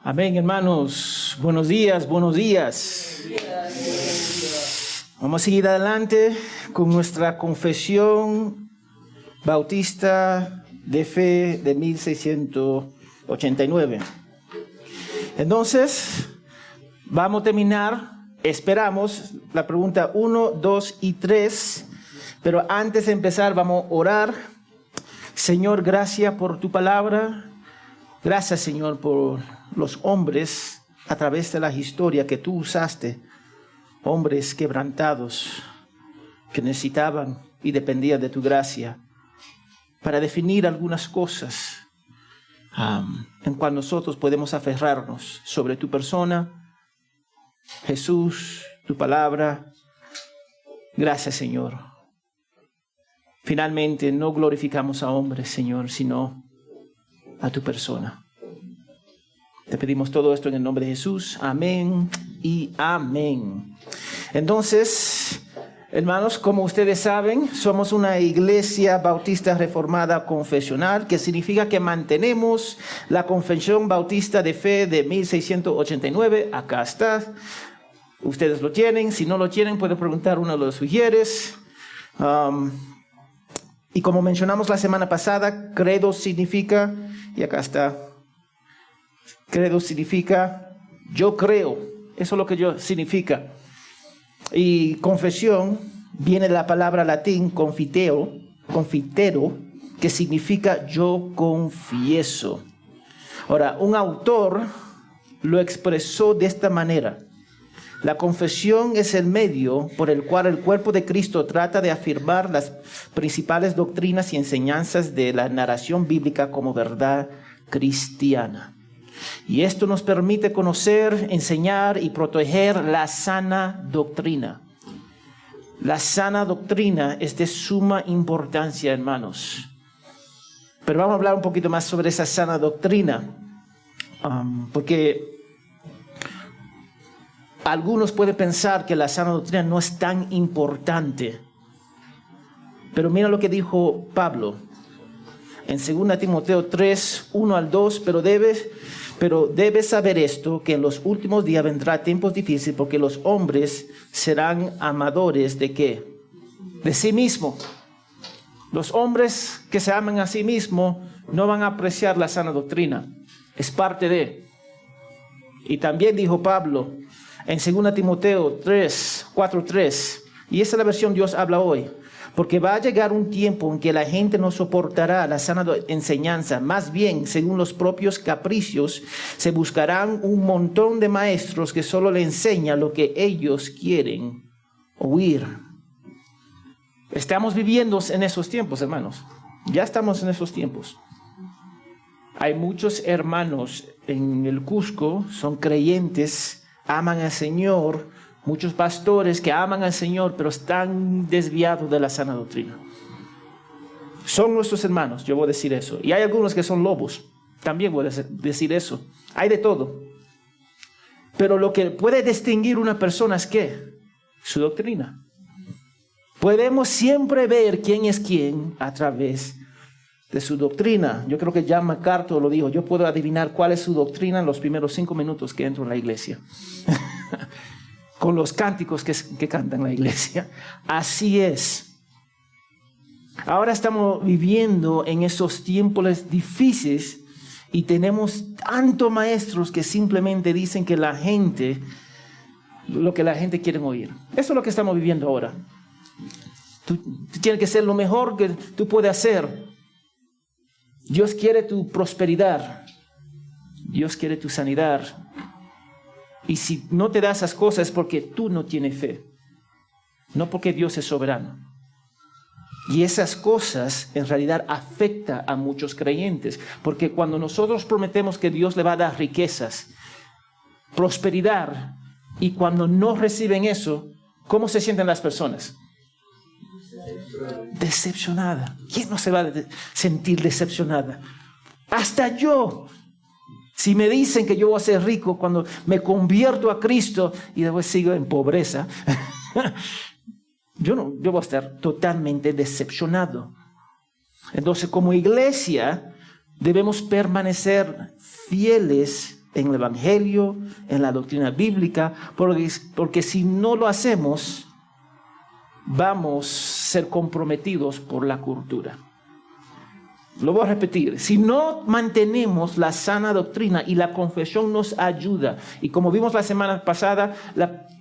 Amén, hermanos. Buenos días, buenos días. Vamos a seguir adelante con nuestra confesión bautista de fe de 1689. Entonces, vamos a terminar, esperamos, la pregunta 1, 2 y 3. Pero antes de empezar, vamos a orar. Señor, gracias por tu palabra. Gracias, Señor, por los hombres a través de la historia que tú usaste. Hombres quebrantados que necesitaban y dependían de tu gracia para definir algunas cosas en cual nosotros podemos aferrarnos sobre tu persona, Jesús, tu palabra. Gracias, Señor. Finalmente no glorificamos a hombres, Señor, sino a tu persona. Te pedimos todo esto en el nombre de Jesús. Amén y amén. Entonces, hermanos, como ustedes saben, somos una iglesia bautista reformada confesional, que significa que mantenemos la confesión bautista de fe de 1689. Acá está. Ustedes lo tienen. Si no lo tienen, pueden preguntar a uno de los sugieres. Y como mencionamos la semana pasada, credo significa, y acá está, credo significa yo creo. Eso es lo que yo significa. Y confesión viene de la palabra latín confitero, que significa yo confieso. Ahora, un autor lo expresó de esta manera: la confesión es el medio por el cual el cuerpo de Cristo trata de afirmar las principales doctrinas y enseñanzas de la narración bíblica como verdad cristiana. Y esto nos permite conocer, enseñar y proteger la sana doctrina. La sana doctrina es de suma importancia, hermanos. Pero vamos a hablar un poquito más sobre esa sana doctrina, porque algunos pueden pensar que la sana doctrina no es tan importante. Pero mira lo que dijo Pablo en 2 Timoteo 3, 1 al 2. Pero debes saber esto, que en los últimos días vendrá tiempos difíciles, porque los hombres serán amadores ¿de qué? De sí mismo. Los hombres que se aman a sí mismos no van a apreciar la sana doctrina. Es parte de. Y también dijo Pablo en 2 Timoteo 3, 4, 3, y esa es la versión Dios habla hoy: porque va a llegar un tiempo en que la gente no soportará la sana enseñanza, más bien, según los propios capricios, se buscarán un montón de maestros que solo le enseñan lo que ellos quieren oír. Estamos viviendo en esos tiempos, hermanos. Ya estamos en esos tiempos. Hay muchos hermanos en el Cusco, son creyentes, aman al Señor, muchos pastores que aman al Señor, pero están desviados de la sana doctrina. Son nuestros hermanos, yo voy a decir eso. Y hay algunos que son lobos, también voy a decir eso. Hay de todo. Pero lo que puede distinguir una persona es ¿qué? Su doctrina. Podemos siempre ver quién es quién a través de su doctrina. Yo creo que John MacArthur lo dijo: yo puedo adivinar cuál es su doctrina en los primeros 5 minutos que entro en la iglesia. Con los cánticos que cantan la iglesia. Así es. Ahora estamos viviendo en esos tiempos difíciles y tenemos tantos maestros que simplemente dicen que lo que la gente quiere oír. Eso es lo que estamos viviendo ahora. Tú tienes que ser lo mejor que tú puedes hacer. Dios quiere tu prosperidad. Dios quiere tu sanidad. Y si no te da esas cosas es porque tú no tienes fe. No porque Dios es soberano. Y esas cosas en realidad afectan a muchos creyentes. Porque cuando nosotros prometemos que Dios le va a dar riquezas, prosperidad, y cuando no reciben eso, ¿cómo se sienten las personas? Decepcionada. ¿Quién no se va a sentir decepcionada? Hasta yo. Si me dicen que yo voy a ser rico cuando me convierto a Cristo y después sigo en pobreza, yo voy a estar totalmente decepcionado. Entonces, como iglesia, debemos permanecer fieles en el Evangelio, en la doctrina bíblica, porque si no lo hacemos, vamos a ser comprometidos por la cultura. Lo voy a repetir. Si no mantenemos la sana doctrina y la confesión nos ayuda, y como vimos la semana pasada,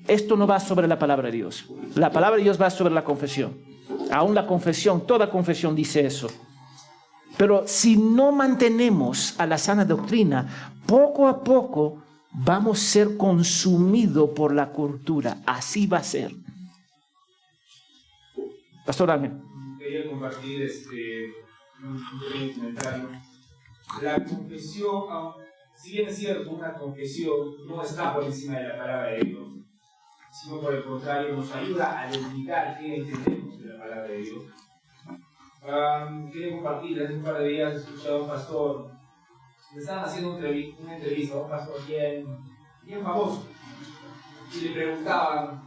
esto no va sobre la palabra de Dios. La palabra de Dios va sobre la confesión. Aún la confesión, toda confesión dice eso. Pero si no mantenemos a la sana doctrina, poco a poco vamos a ser consumidos por la cultura. Así va a ser. Pastor Ángel. Quería compartir un pequeño comentario. La confesión, si bien es cierto, una confesión no está por encima de la palabra de Dios, sino por el contrario nos ayuda a delimitar qué entendemos de la palabra de Dios. Quería compartir, hace un par de días escuché a un pastor, le estaban haciendo una entrevista a un pastor bien famoso, y le preguntaban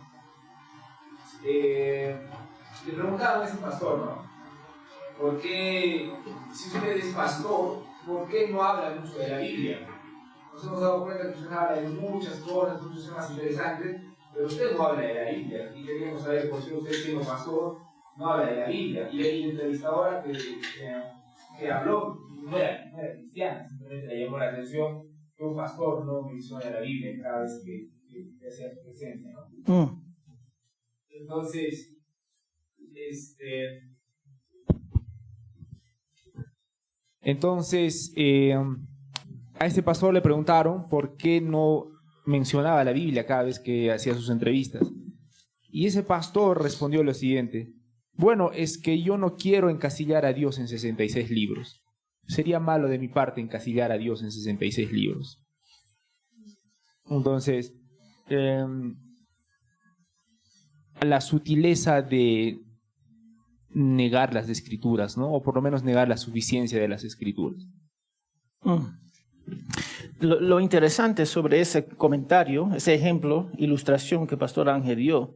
a ese pastor, ¿no? ¿Por qué, si usted es pastor, por qué no habla mucho de la Biblia? Nos hemos dado cuenta que usted habla de muchas cosas, muchos temas interesantes, pero usted no habla de la Biblia. Y queríamos saber por qué usted, siendo pastor, no habla de la Biblia. Y la entrevistadora que habló no era cristiana, simplemente le llamó la atención que un pastor no menciona la Biblia cada vez que hacía su presencia, ¿no? Entonces, a este pastor le preguntaron por qué no mencionaba la Biblia cada vez que hacía sus entrevistas. Y ese pastor respondió lo siguiente: bueno, es que yo no quiero encasillar a Dios en 66 libros. Sería malo de mi parte encasillar a Dios en 66 libros. Entonces, la sutileza de negar las escrituras, ¿no? O por lo menos negar la suficiencia de las escrituras. Lo interesante sobre ese comentario, ese ejemplo, ilustración que Pastor Ángel dio,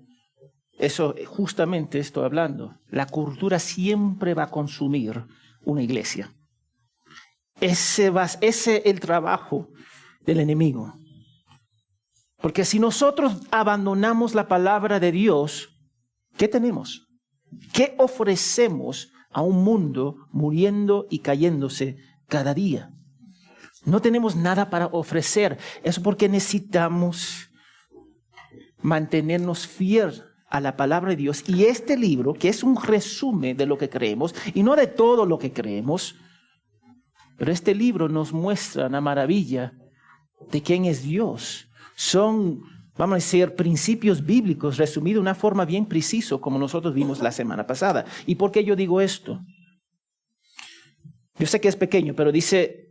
eso justamente estoy hablando. La cultura siempre va a consumir una iglesia. Ese es el trabajo del enemigo. Porque si nosotros abandonamos la palabra de Dios, ¿qué tenemos? ¿Qué ofrecemos a un mundo muriendo y cayéndose cada día? No tenemos nada para ofrecer. Es porque necesitamos mantenernos fieles a la palabra de Dios. Y este libro, que es un resumen de lo que creemos, y no de todo lo que creemos, pero este libro nos muestra la maravilla de quién es Dios. Son, vamos a decir, principios bíblicos resumidos de una forma bien precisa, como nosotros vimos la semana pasada. ¿Y por qué yo digo esto? Yo sé que es pequeño, pero dice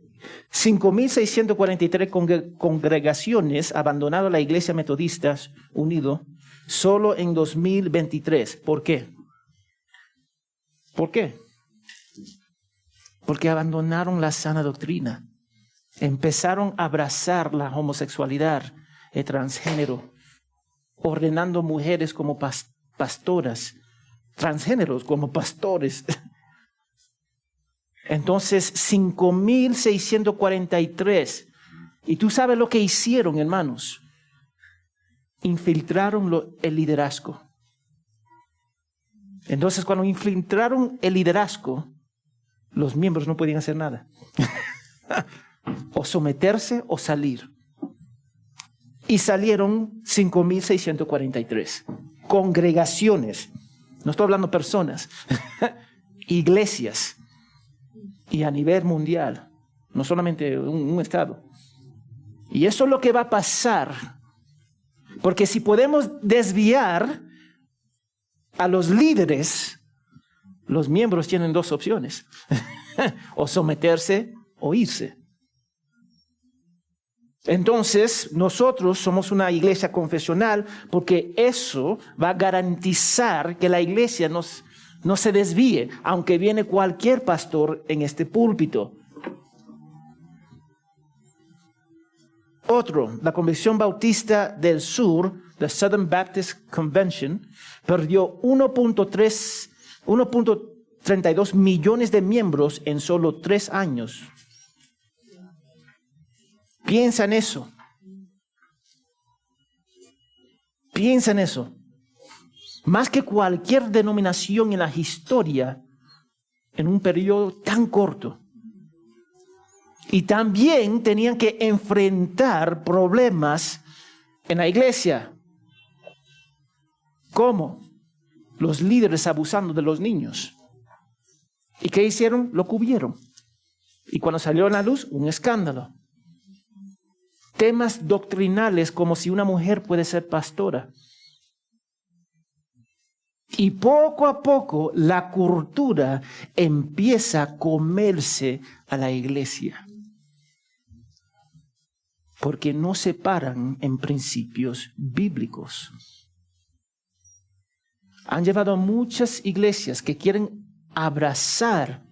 5.643 congregaciones abandonaron la Iglesia Metodista Unido solo en 2023. ¿Por qué? ¿Por qué? Porque abandonaron la sana doctrina. Empezaron a abrazar la homosexualidad, el transgénero, ordenando mujeres como pastoras, transgéneros como pastores. Entonces, 5.643. Y tú sabes lo que hicieron, hermanos. Infiltraron el liderazgo. Entonces, cuando infiltraron el liderazgo, los miembros no podían hacer nada. O someterse o salir. Y salieron 5.643. Congregaciones. No estoy hablando personas. Iglesias. Y a nivel mundial. No solamente un estado. Y eso es lo que va a pasar. Porque si podemos desviar a los líderes, los miembros tienen dos opciones. O someterse o irse. Entonces, nosotros somos una iglesia confesional porque eso va a garantizar que la iglesia no se desvíe, aunque viene cualquier pastor en este púlpito. Otro, la Convención Bautista del Sur, the Southern Baptist Convention, perdió 1.32 millones de miembros en solo 3 años. Piensa en eso. Piensa en eso. Más que cualquier denominación en la historia, en un periodo tan corto. Y también tenían que enfrentar problemas en la iglesia. ¿Cómo? Los líderes abusando de los niños. ¿Y qué hicieron? Lo cubrieron. Y cuando salió a la luz, un escándalo. Temas doctrinales como si una mujer puede ser pastora. Y poco a poco la cultura empieza a comerse a la iglesia. Porque no se paran en principios bíblicos. Han llevado a muchas iglesias que quieren abrazar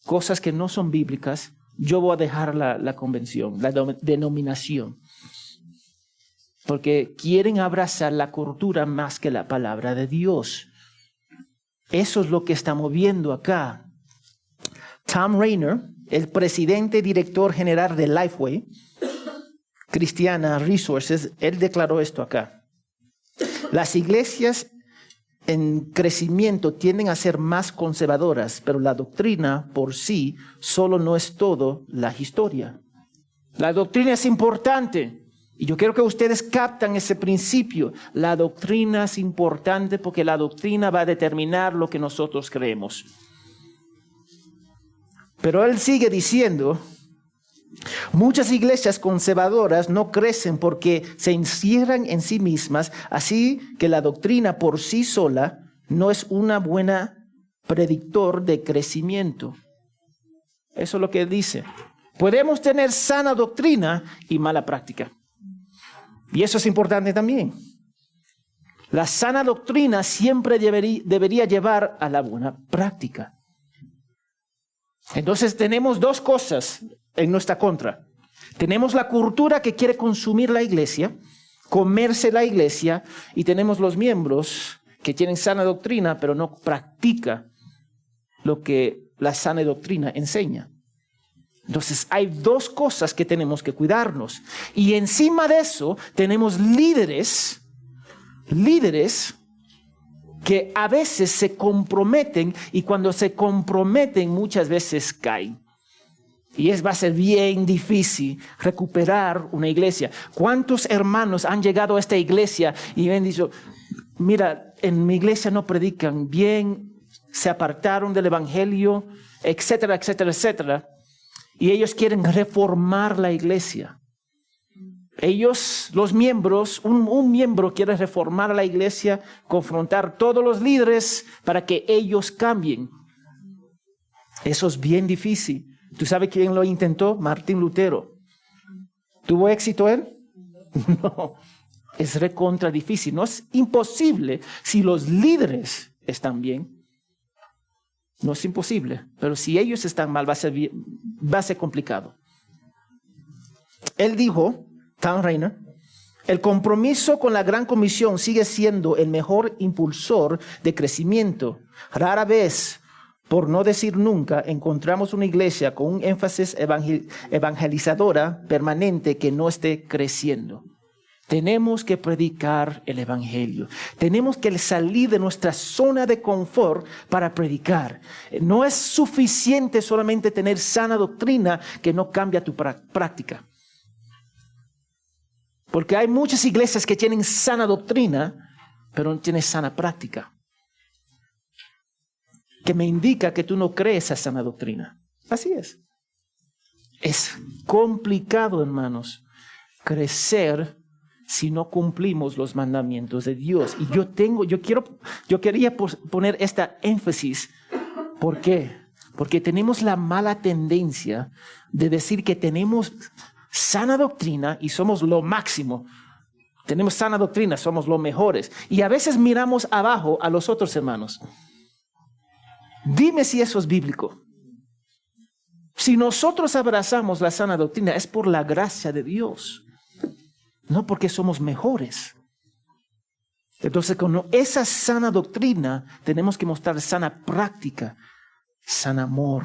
cosas que no son bíblicas. Yo voy a dejar la convención, la denominación. Porque quieren abrazar la cultura más que la palabra de Dios. Eso es lo que estamos viendo acá. Tom Rainer, el presidente y director general de Lifeway Cristiana Resources, él declaró esto acá. Las iglesias en crecimiento tienden a ser más conservadoras, pero la doctrina por sí solo no es todo la historia. La doctrina es importante. Y yo quiero que ustedes captan ese principio. La doctrina es importante porque la doctrina va a determinar lo que nosotros creemos. Pero él sigue diciendo, muchas iglesias conservadoras no crecen porque se encierran en sí mismas, así que la doctrina por sí sola no es una buena predictor de crecimiento. Eso es lo que él dice. Podemos tener sana doctrina y mala práctica. Y eso es importante también. La sana doctrina siempre debería llevar a la buena práctica. Entonces tenemos dos cosas en nuestra contra. Tenemos la cultura que quiere consumir la iglesia, comerse la iglesia, y tenemos los miembros que tienen sana doctrina, pero no practica lo que la sana doctrina enseña. Entonces hay dos cosas que tenemos que cuidarnos. Y encima de eso tenemos líderes que a veces se comprometen, y cuando se comprometen muchas veces caen. Y va a ser bien difícil recuperar una iglesia. ¿Cuántos hermanos han llegado a esta iglesia y han dicho, mira, en mi iglesia no predican bien, se apartaron del evangelio, etcétera, etcétera, etcétera? Y ellos quieren reformar la iglesia. Ellos, los miembros, un miembro quiere reformar a la iglesia, confrontar todos los líderes para que ellos cambien. Eso es bien difícil. ¿Tú sabes quién lo intentó? Martín Lutero. ¿Tuvo éxito él? No. Es recontra difícil. No es imposible si los líderes están bien. No es imposible. Pero si ellos están mal, va a ser complicado. Él dijo, Tom Rainer, el compromiso con la Gran Comisión sigue siendo el mejor impulsor de crecimiento. Rara vez, por no decir nunca, encontramos una iglesia con un énfasis evangelizadora permanente que no esté creciendo. Tenemos que predicar el evangelio. Tenemos que salir de nuestra zona de confort para predicar. No es suficiente solamente tener sana doctrina que no cambia tu práctica. Porque hay muchas iglesias que tienen sana doctrina, pero no tienen sana práctica. Que me indica que tú no crees esa sana doctrina. Así es. Es complicado, hermanos, crecer si no cumplimos los mandamientos de Dios. Y yo quería poner esta énfasis. ¿Por qué? Porque tenemos la mala tendencia de decir que tenemos sana doctrina y somos lo máximo. Tenemos sana doctrina, somos los mejores. Y a veces miramos abajo a los otros hermanos. Dime si eso es bíblico. Si nosotros abrazamos la sana doctrina, es por la gracia de Dios. No porque somos mejores. Entonces, con esa sana doctrina, tenemos que mostrar sana práctica, san amor.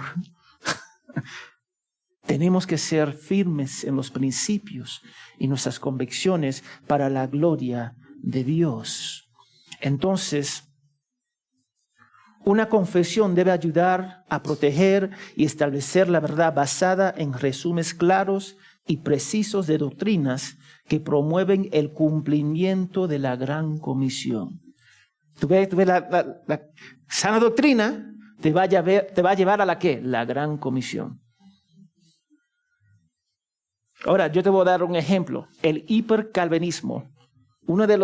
Tenemos que ser firmes en los principios y nuestras convicciones para la gloria de Dios. Entonces, una confesión debe ayudar a proteger y establecer la verdad basada en resúmenes claros y precisos de doctrinas que promueven el cumplimiento de la gran comisión. Tú ves la sana doctrina te va a llevar a la ¿qué? La gran comisión. Ahora, yo te voy a dar un ejemplo. El hipercalvinismo. Una de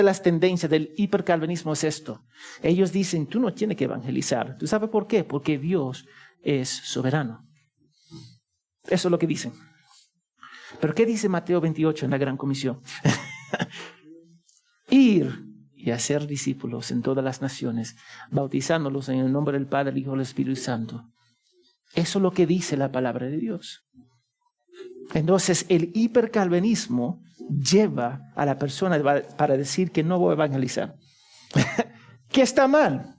las tendencias del hipercalvinismo es esto. Ellos dicen, tú no tienes que evangelizar. ¿Tú sabes por qué? Porque Dios es soberano. Eso es lo que dicen. Pero ¿qué dice Mateo 28 en la Gran Comisión? Ir y hacer discípulos en todas las naciones, bautizándolos en el nombre del Padre, el Hijo y el Espíritu Santo. Eso es lo que dice la palabra de Dios. Entonces, el hipercalvinismo lleva a la persona para decir que no voy a evangelizar. ¿Qué está mal?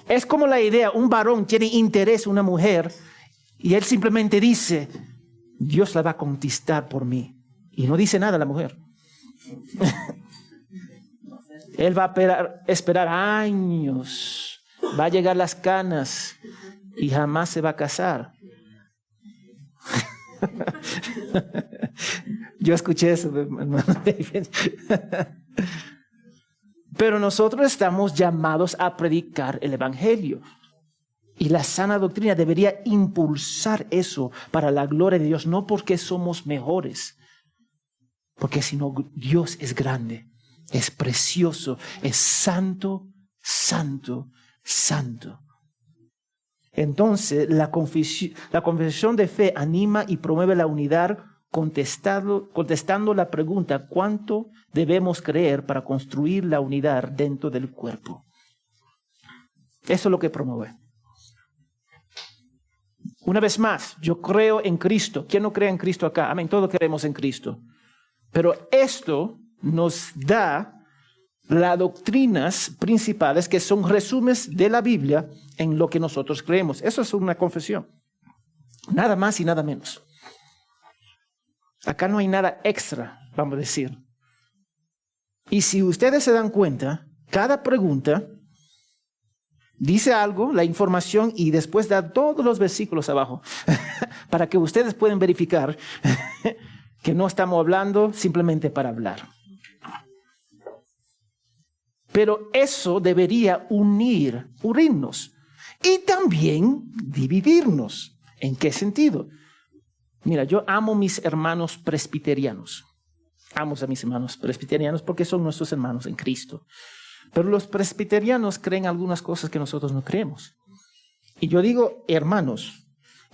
Es como la idea, un varón tiene interés en una mujer y él simplemente dice, Dios la va a conquistar por mí. Y no dice nada a la mujer. Él va a esperar años, va a llegar las canas y jamás se va a casar. Yo escuché eso, hermano David. Pero nosotros estamos llamados a predicar el evangelio. Y la sana doctrina debería impulsar eso para la gloria de Dios, no porque somos mejores, porque sino Dios es grande, es precioso, es santo, santo, santo. Entonces, la confesión de fe anima y promueve la unidad contestando la pregunta, ¿cuánto debemos creer para construir la unidad dentro del cuerpo? Eso es lo que promueve. Una vez más, yo creo en Cristo. ¿Quién no cree en Cristo acá? Amén, todos creemos en Cristo. Pero esto nos da las doctrinas principales que son resúmenes de la Biblia en lo que nosotros creemos. Eso es una confesión. Nada más y nada menos. Acá no hay nada extra, vamos a decir. Y si ustedes se dan cuenta, cada pregunta dice algo, la información, y después da todos los versículos abajo para que ustedes puedan verificar que no estamos hablando simplemente para hablar. Pero eso debería unirnos y también dividirnos. ¿En qué sentido? Mira, yo amo a mis hermanos presbiterianos. Amo a mis hermanos presbiterianos porque son nuestros hermanos en Cristo. Pero los presbiterianos creen algunas cosas que nosotros no creemos. Y yo digo hermanos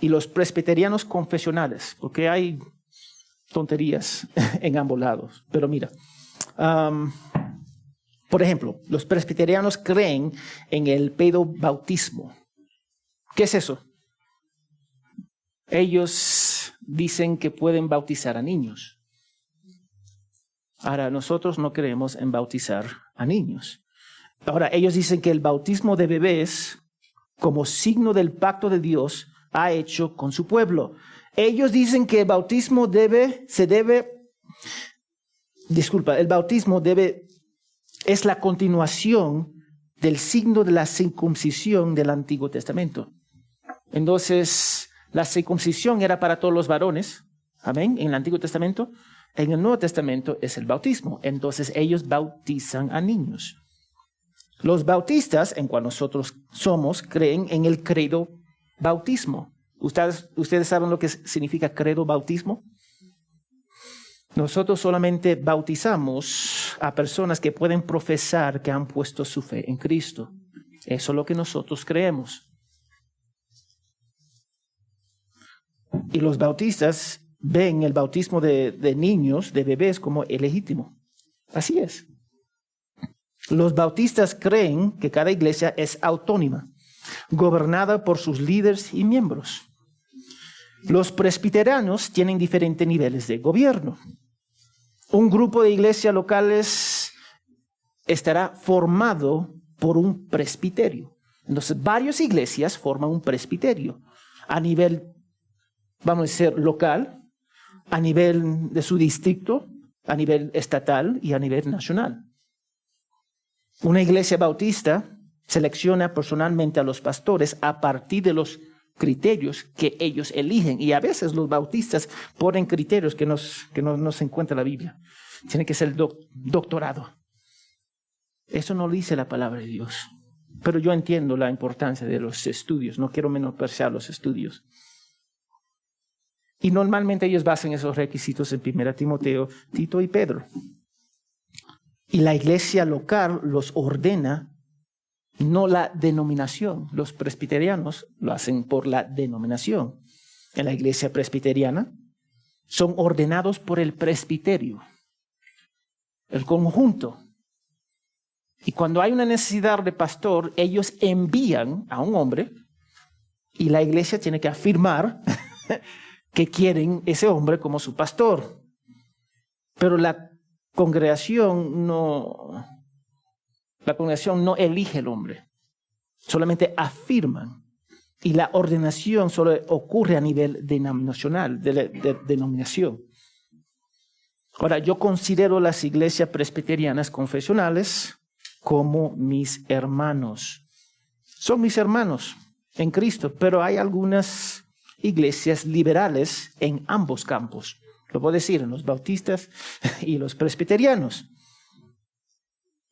y los presbiterianos confesionales, porque hay tonterías en ambos lados. Pero mira, por ejemplo, los presbiterianos creen en el pedobautismo. ¿Qué es eso? Ellos dicen que pueden bautizar a niños. Ahora, nosotros no creemos en bautizar a niños. Ahora, ellos dicen que el bautismo de bebés, como signo del pacto de Dios, ha hecho con su pueblo. Ellos dicen que el bautismo es la continuación del signo de la circuncisión del Antiguo Testamento. Entonces, la circuncisión era para todos los varones, amén, en el Antiguo Testamento. En el Nuevo Testamento es el bautismo. Entonces, ellos bautizan a niños. Los bautistas, en cual nosotros somos, creen en el credo bautismo. ¿Ustedes saben lo que significa credo bautismo? Nosotros solamente bautizamos a personas que pueden profesar que han puesto su fe en Cristo. Eso es lo que nosotros creemos. Y los bautistas ven el bautismo de niños, de bebés, como ilegítimo. Así es. Los bautistas creen que cada iglesia es autónoma, gobernada por sus líderes y miembros. Los presbiterianos tienen diferentes niveles de gobierno. Un grupo de iglesias locales estará formado por un presbiterio. Entonces, varias iglesias forman un presbiterio. A nivel vamos a decir, local, a nivel de su distrito, a nivel estatal y a nivel nacional. Una iglesia bautista selecciona personalmente a los pastores a partir de los criterios que ellos eligen. Y a veces los bautistas ponen criterios que no se encuentra en la Biblia. Tiene que ser doctorado. Eso no lo dice la palabra de Dios. Pero yo entiendo la importancia de los estudios. No quiero menospreciar los estudios. Y normalmente ellos basan esos requisitos en 1 Timoteo, Tito y Pedro. Y la iglesia local los ordena, no la denominación. Los presbiterianos lo hacen por la denominación. En la iglesia presbiteriana son ordenados por el presbiterio, el conjunto. Y cuando hay una necesidad de pastor, ellos envían a un hombre y la iglesia tiene que afirmar que quieren ese hombre como su pastor. Pero la congregación no elige el hombre, solamente afirman. Y la ordenación solo ocurre a nivel denominacional, de denominación. Ahora, yo considero las iglesias presbiterianas confesionales como mis hermanos. Son mis hermanos en Cristo, pero hay algunas iglesias liberales en ambos campos. Lo puedo decir, en los bautistas y los presbiterianos,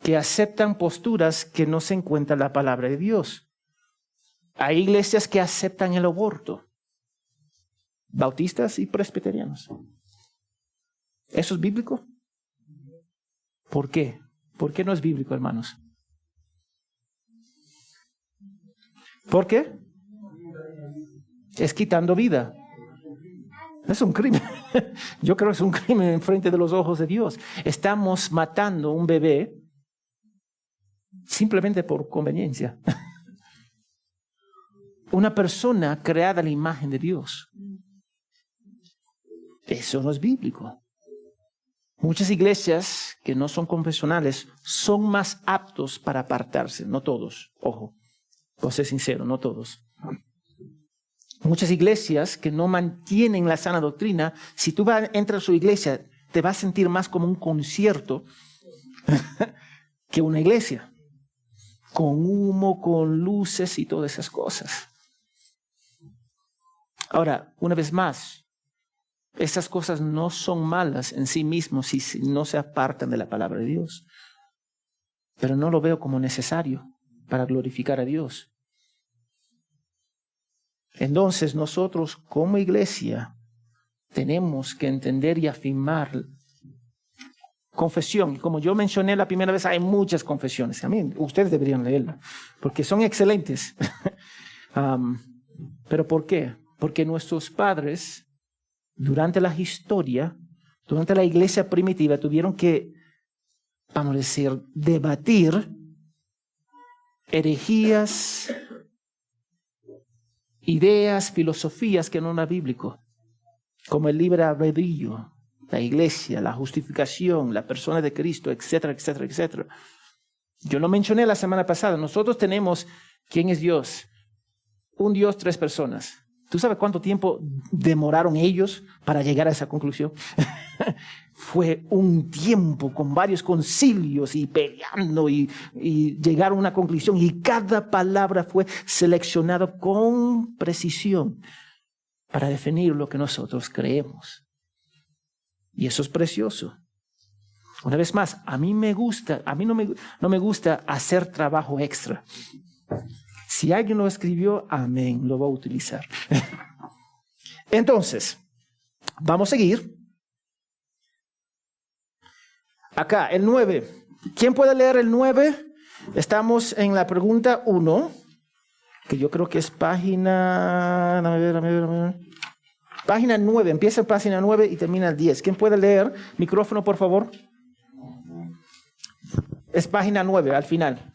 que aceptan posturas que no se encuentran en la palabra de Dios. Hay iglesias que aceptan el aborto, bautistas y presbiterianos. ¿Eso es bíblico? ¿Por qué? ¿Por qué no es bíblico, hermanos? ¿Por qué? Es quitando vida. Es un crimen. Yo creo que es un crimen en frente de los ojos de Dios. Estamos matando un bebé simplemente por conveniencia. Una persona creada a la imagen de Dios. Eso no es bíblico. Muchas iglesias que no son confesionales son más aptos para apartarse. No todos, ojo, voy a ser sincero, no todos. Muchas iglesias que no mantienen la sana doctrina, si tú entras a su iglesia, te vas a sentir más como un concierto que una iglesia. Con humo, con luces y todas esas cosas. Ahora, una vez más, esas cosas no son malas en sí mismos si no se apartan de la palabra de Dios. Pero no lo veo como necesario para glorificar a Dios. Entonces nosotros como iglesia tenemos que entender y afirmar confesión. Como yo mencioné la primera vez, hay muchas confesiones. A mí, ustedes deberían leerla, porque son excelentes. ¿Pero por qué? Porque nuestros padres, durante la historia, durante la iglesia primitiva, tuvieron que, vamos a decir, debatir herejías, ideas, filosofías que no eran bíblicas, como el libre albedrío, la iglesia, la justificación, la persona de Cristo, etcétera, etcétera, etcétera. Yo lo mencioné la semana pasada. Nosotros tenemos, ¿quién es Dios? Un Dios, 3 personas. ¿Tú sabes cuánto tiempo demoraron ellos para llegar a esa conclusión? Fue un tiempo con varios concilios y peleando y llegaron a una conclusión. Y cada palabra fue seleccionada con precisión para definir lo que nosotros creemos. Y eso es precioso. Una vez más, a mí no me gusta hacer trabajo extra. Si alguien lo escribió, amén, lo va a utilizar. Entonces, vamos a seguir. Acá, el 9. ¿Quién puede leer el 9? Estamos en la pregunta 1, que yo creo que es página... A ver. Página 9, empieza en página 9 y termina el 10. ¿Quién puede leer? Micrófono, por favor. Es página 9, al final.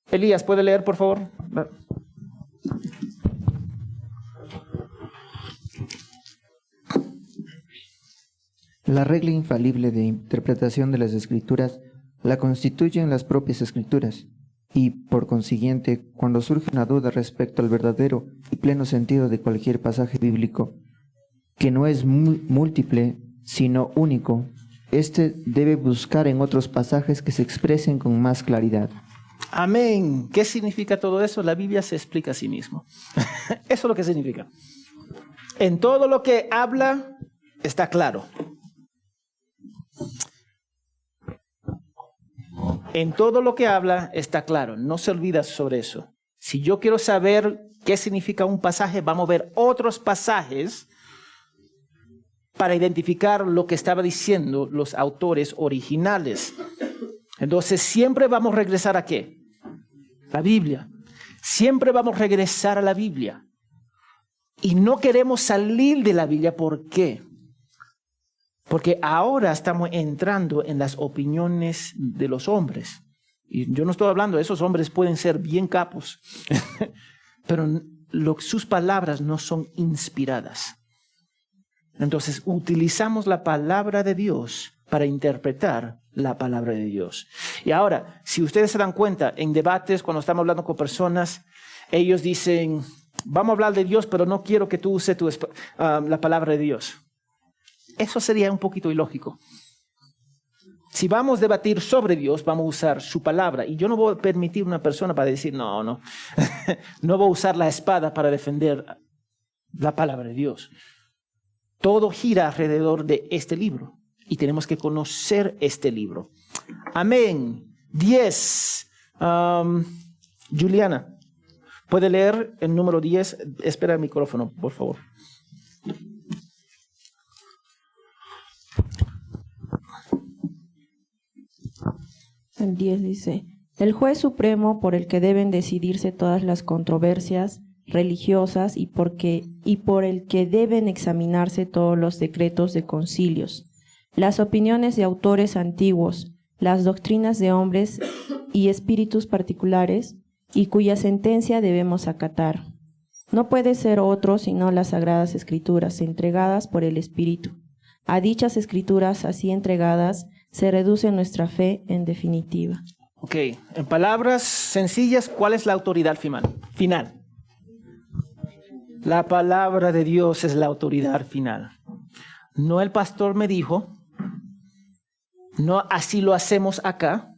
Elías, ¿puede leer, por favor? La regla infalible de interpretación de las Escrituras la constituyen las propias Escrituras, y, por consiguiente, cuando surge una duda respecto al verdadero y pleno sentido de cualquier pasaje bíblico, que no es múltiple, sino único, éste debe buscar en otros pasajes que se expresen con más claridad. Amén. ¿Qué significa todo eso? La Biblia se explica a sí mismo. Eso es lo que significa. En todo lo que habla está claro. En todo lo que habla está claro. No se olvida sobre eso. Si yo quiero saber qué significa un pasaje, vamos a ver otros pasajes para identificar lo que estaba diciendo los autores originales. Entonces siempre vamos a regresar ¿a qué? La Biblia. Siempre vamos a regresar a la Biblia. Y no queremos salir de la Biblia. ¿Por qué? Porque ahora estamos entrando en las opiniones de los hombres. Y yo no estoy hablando, esos hombres pueden ser bien capos, pero sus palabras no son inspiradas. Entonces utilizamos la palabra de Dios para interpretar la palabra de Dios. Y ahora, si ustedes se dan cuenta, en debates, cuando estamos hablando con personas, ellos dicen, vamos a hablar de Dios, pero no quiero que tú uses la palabra de Dios. Eso sería un poquito ilógico. Si vamos a debatir sobre Dios, vamos a usar su palabra. Y yo no voy a permitir a una persona para decir, no, no voy a usar la espada para defender la palabra de Dios. Todo gira alrededor de este libro. Y tenemos que conocer este libro. Amén. 10. Juliana, ¿puede leer el número 10? Espera el micrófono, por favor. El 10 dice, el juez supremo por el que deben decidirse todas las controversias religiosas y por el que deben examinarse todos los decretos de concilios, las opiniones de autores antiguos, las doctrinas de hombres y espíritus particulares, y cuya sentencia debemos acatar. No puede ser otro sino las sagradas escrituras entregadas por el Espíritu. A dichas escrituras así entregadas se reduce nuestra fe en definitiva. Ok, en palabras sencillas, ¿cuál es la autoridad final? La palabra de Dios es la autoridad final. No el pastor me dijo, no así lo hacemos acá,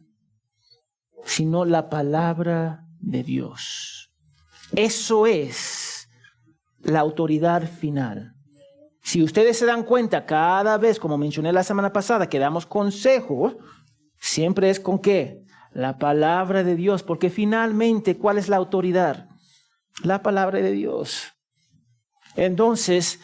sino la palabra de Dios. Eso es la autoridad final. Si ustedes se dan cuenta, cada vez, como mencioné la semana pasada, que damos consejo, siempre es con ¿qué? La palabra de Dios, porque finalmente, ¿cuál es la autoridad? La palabra de Dios. Entonces,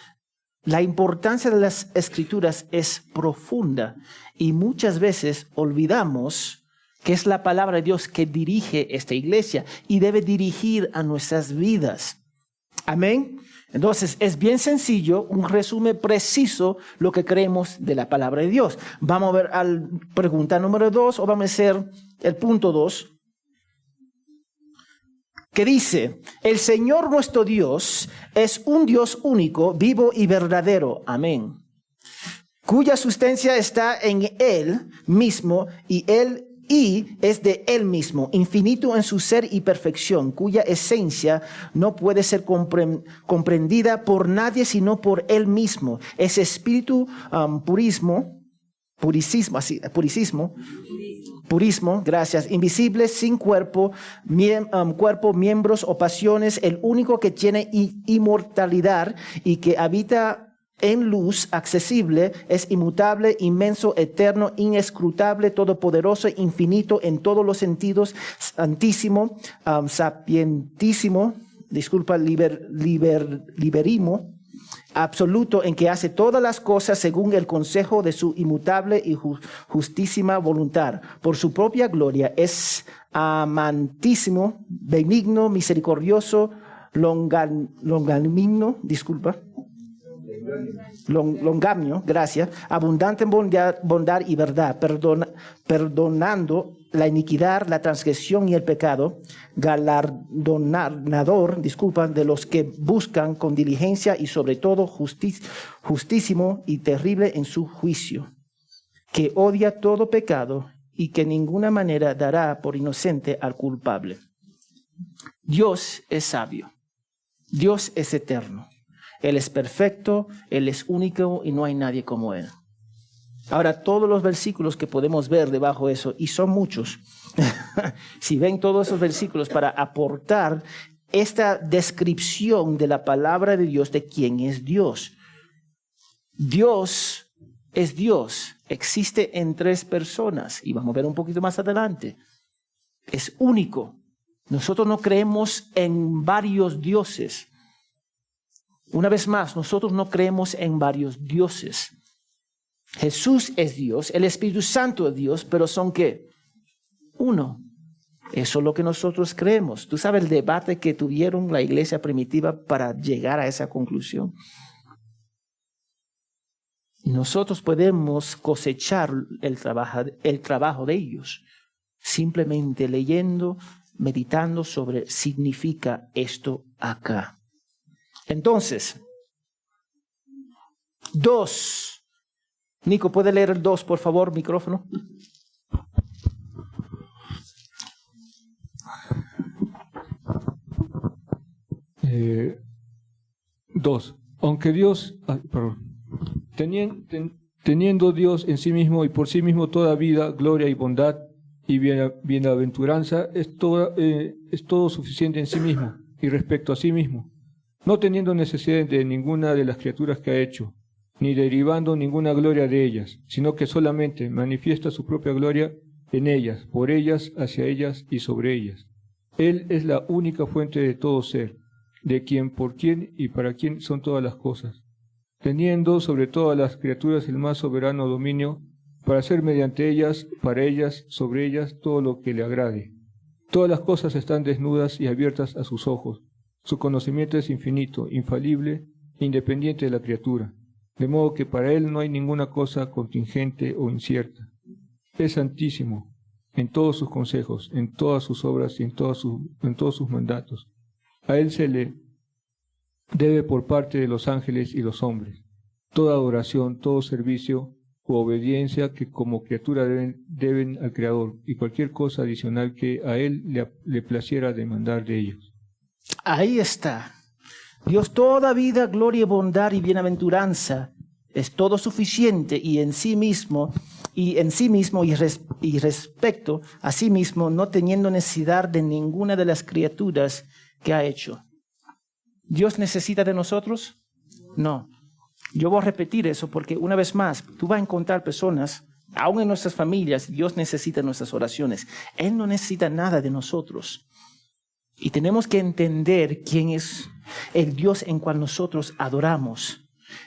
la importancia de las escrituras es profunda y muchas veces olvidamos que es la palabra de Dios que dirige esta iglesia y debe dirigir a nuestras vidas. Amén. Entonces, es bien sencillo, un resumen preciso lo que creemos de la palabra de Dios. Vamos a ver a la pregunta número 2 o vamos a hacer el punto 2. Que dice, el Señor nuestro Dios es un Dios único, vivo y verdadero. Amén. Cuya sustancia está en Él mismo y es de Él mismo, infinito en su ser y perfección, cuya esencia no puede ser comprendida por nadie sino por Él mismo. Es espíritu purismo, gracias, invisible, sin cuerpo, miembros o pasiones, el único que tiene inmortalidad y que habita en luz accesible, es inmutable, inmenso, eterno, inescrutable, todopoderoso, infinito en todos los sentidos, santísimo, sapientísimo, liberimo, absoluto en que hace todas las cosas según el consejo de su inmutable y justísima voluntad. Por su propia gloria es amantísimo, benigno, misericordioso, longanimino, longamio, gracias, abundante en bondad y verdad, perdonando la iniquidad, la transgresión y el pecado, galardonador, de los que buscan con diligencia y sobre todo justísimo y terrible en su juicio, que odia todo pecado y que en ninguna manera dará por inocente al culpable. Dios es sabio. Dios es eterno. Él es perfecto, Él es único y no hay nadie como Él. Ahora, todos los versículos que podemos ver debajo de eso, y son muchos, si ven todos esos versículos para aportar esta descripción de la palabra de Dios, de quién es Dios. Dios es Dios, existe en 3 personas, y vamos a ver un poquito más adelante. Es único. Nosotros no creemos en varios dioses. Una vez más, nosotros no creemos en varios dioses. Jesús es Dios, el Espíritu Santo es Dios, pero ¿son qué? Uno. Eso es lo que nosotros creemos. ¿Tú sabes el debate que tuvieron la iglesia primitiva para llegar a esa conclusión? Nosotros podemos cosechar el trabajo de ellos simplemente leyendo, meditando sobre significa esto acá. Entonces, 2. Nico, ¿puede leer el 2, por favor, micrófono? Aunque Dios, teniendo Dios en sí mismo y por sí mismo toda vida, gloria y bondad y bienaventuranza, es todo suficiente en sí mismo y respecto a sí mismo, no teniendo necesidad de ninguna de las criaturas que ha hecho, ni derivando ninguna gloria de ellas, sino que solamente manifiesta su propia gloria en ellas, por ellas, hacia ellas y sobre ellas. Él es la única fuente de todo ser, de quien, por quien y para quien son todas las cosas, teniendo sobre todas las criaturas el más soberano dominio, para hacer mediante ellas, para ellas, sobre ellas, todo lo que le agrade. Todas las cosas están desnudas y abiertas a sus ojos. Su conocimiento es infinito, infalible, independiente de la criatura, de modo que para él no hay ninguna cosa contingente o incierta. Es santísimo en todos sus consejos, en todas sus obras y en todos sus mandatos. A él se le debe por parte de los ángeles y los hombres toda adoración, todo servicio u obediencia que como criatura deben al Creador, y cualquier cosa adicional que a él le placiera demandar de ellos. Ahí está. Dios, toda vida, gloria, bondad y bienaventuranza, es todo suficiente y respecto a sí mismo, no teniendo necesidad de ninguna de las criaturas que ha hecho. ¿Dios necesita de nosotros? No. Yo voy a repetir eso porque una vez más, tú vas a encontrar personas, aún en nuestras familias, Dios necesita nuestras oraciones. Él no necesita nada de nosotros. Y tenemos que entender quién es el Dios en cual nosotros adoramos.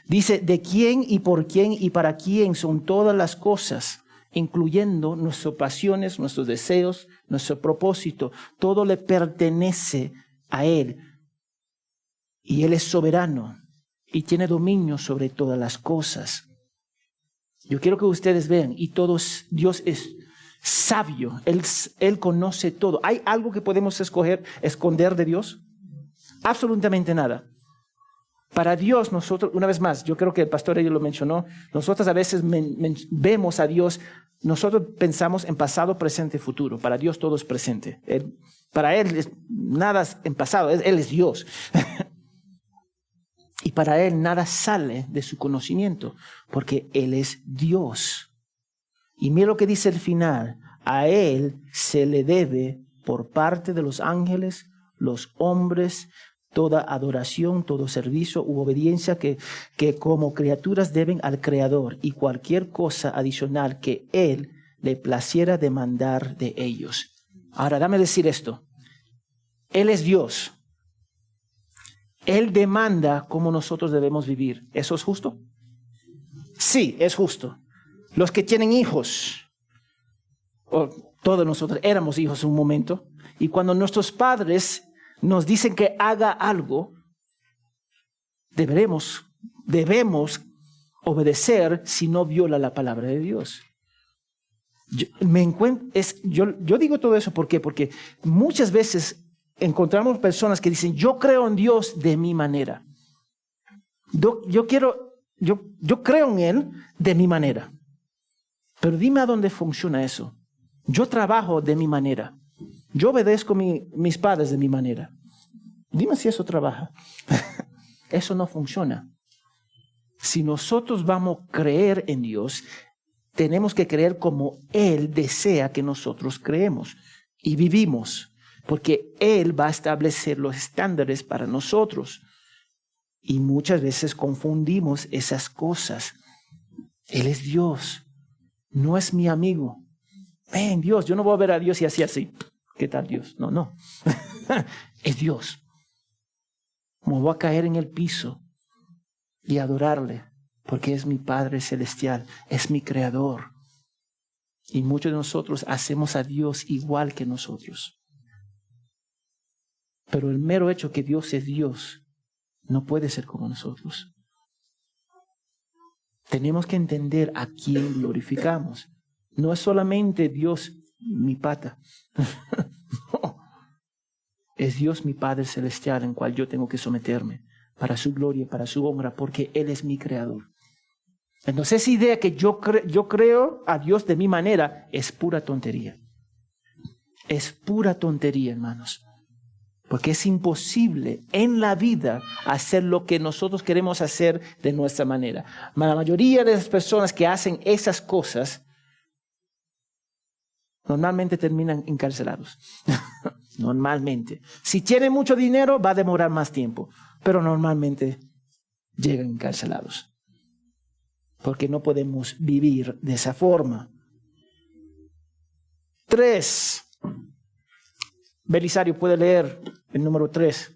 Dice, de quién y por quién y para quién son todas las cosas, incluyendo nuestras pasiones, nuestros deseos, nuestro propósito. Todo le pertenece a Él. Y Él es soberano y tiene dominio sobre todas las cosas. Yo quiero que ustedes vean, y Dios es sabio, Él conoce todo. ¿Hay algo que podemos esconder de Dios? Absolutamente nada. Para Dios, nosotros, una vez más, yo creo que el pastor ella lo mencionó, nosotros a veces vemos a Dios, nosotros pensamos en pasado, presente, futuro. Para Dios todo es presente. Para Él nada es en pasado, Él es Dios. Y para Él nada sale de su conocimiento, porque Él es Dios. Y mira lo que dice el final, a Él se le debe por parte de los ángeles, los hombres, toda adoración, todo servicio u obediencia que como criaturas deben al Creador, y cualquier cosa adicional que Él le placiera demandar de ellos. Ahora, dame decir esto. Él es Dios. Él demanda cómo nosotros debemos vivir. ¿Eso es justo? Sí, es justo. Los que tienen hijos, o todos nosotros éramos hijos en un momento, y cuando nuestros padres nos dicen que haga algo, debemos obedecer si no viola la palabra de Dios. Yo digo todo eso, ¿por qué? Porque muchas veces encontramos personas que dicen, yo creo en Dios de mi manera. Yo creo en Él de mi manera. Pero dime a dónde funciona eso. Yo trabajo de mi manera. Yo obedezco mis padres de mi manera. Dime si eso trabaja. Eso no funciona. Si nosotros vamos a creer en Dios, tenemos que creer como Él desea que nosotros creemos y vivimos, porque Él va a establecer los estándares para nosotros. Y muchas veces confundimos esas cosas. Él es Dios, no es mi amigo. Ven, Dios, yo no voy a ver a Dios y así. ¿Qué tal Dios? No. Es Dios. Me voy a caer en el piso y adorarle, porque es mi Padre Celestial, es mi Creador. Y muchos de nosotros hacemos a Dios igual que nosotros. Pero el mero hecho que Dios es Dios, no puede ser como nosotros. Tenemos que entender a quién glorificamos. No es solamente Dios mi pata. No. Es Dios mi Padre Celestial en cual yo tengo que someterme para su gloria, para su honra, porque Él es mi creador. Entonces esa idea que yo creo a Dios de mi manera es pura tontería. Es pura tontería, hermanos. Porque es imposible en la vida hacer lo que nosotros queremos hacer de nuestra manera. La mayoría de las personas que hacen esas cosas normalmente terminan encarcelados. Normalmente. Si tienen mucho dinero, va a demorar más tiempo. Pero normalmente llegan encarcelados. Porque no podemos vivir de esa forma. 3. Belisario puede leer el número 3.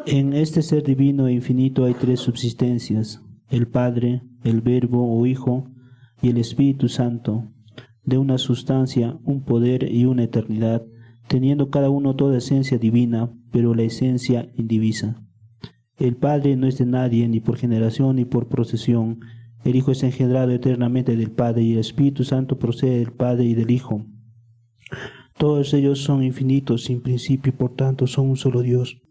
En este ser divino e infinito hay 3 subsistencias: el Padre, el Verbo o Hijo y el Espíritu Santo, de una sustancia, un poder y una eternidad, teniendo cada uno toda esencia divina, pero la esencia indivisa. El Padre no es de nadie, ni por generación ni por procesión. El Hijo es engendrado eternamente del Padre, y el Espíritu Santo procede del Padre y del Hijo. Todos ellos son infinitos, sin principio, y por tanto son un solo Dios.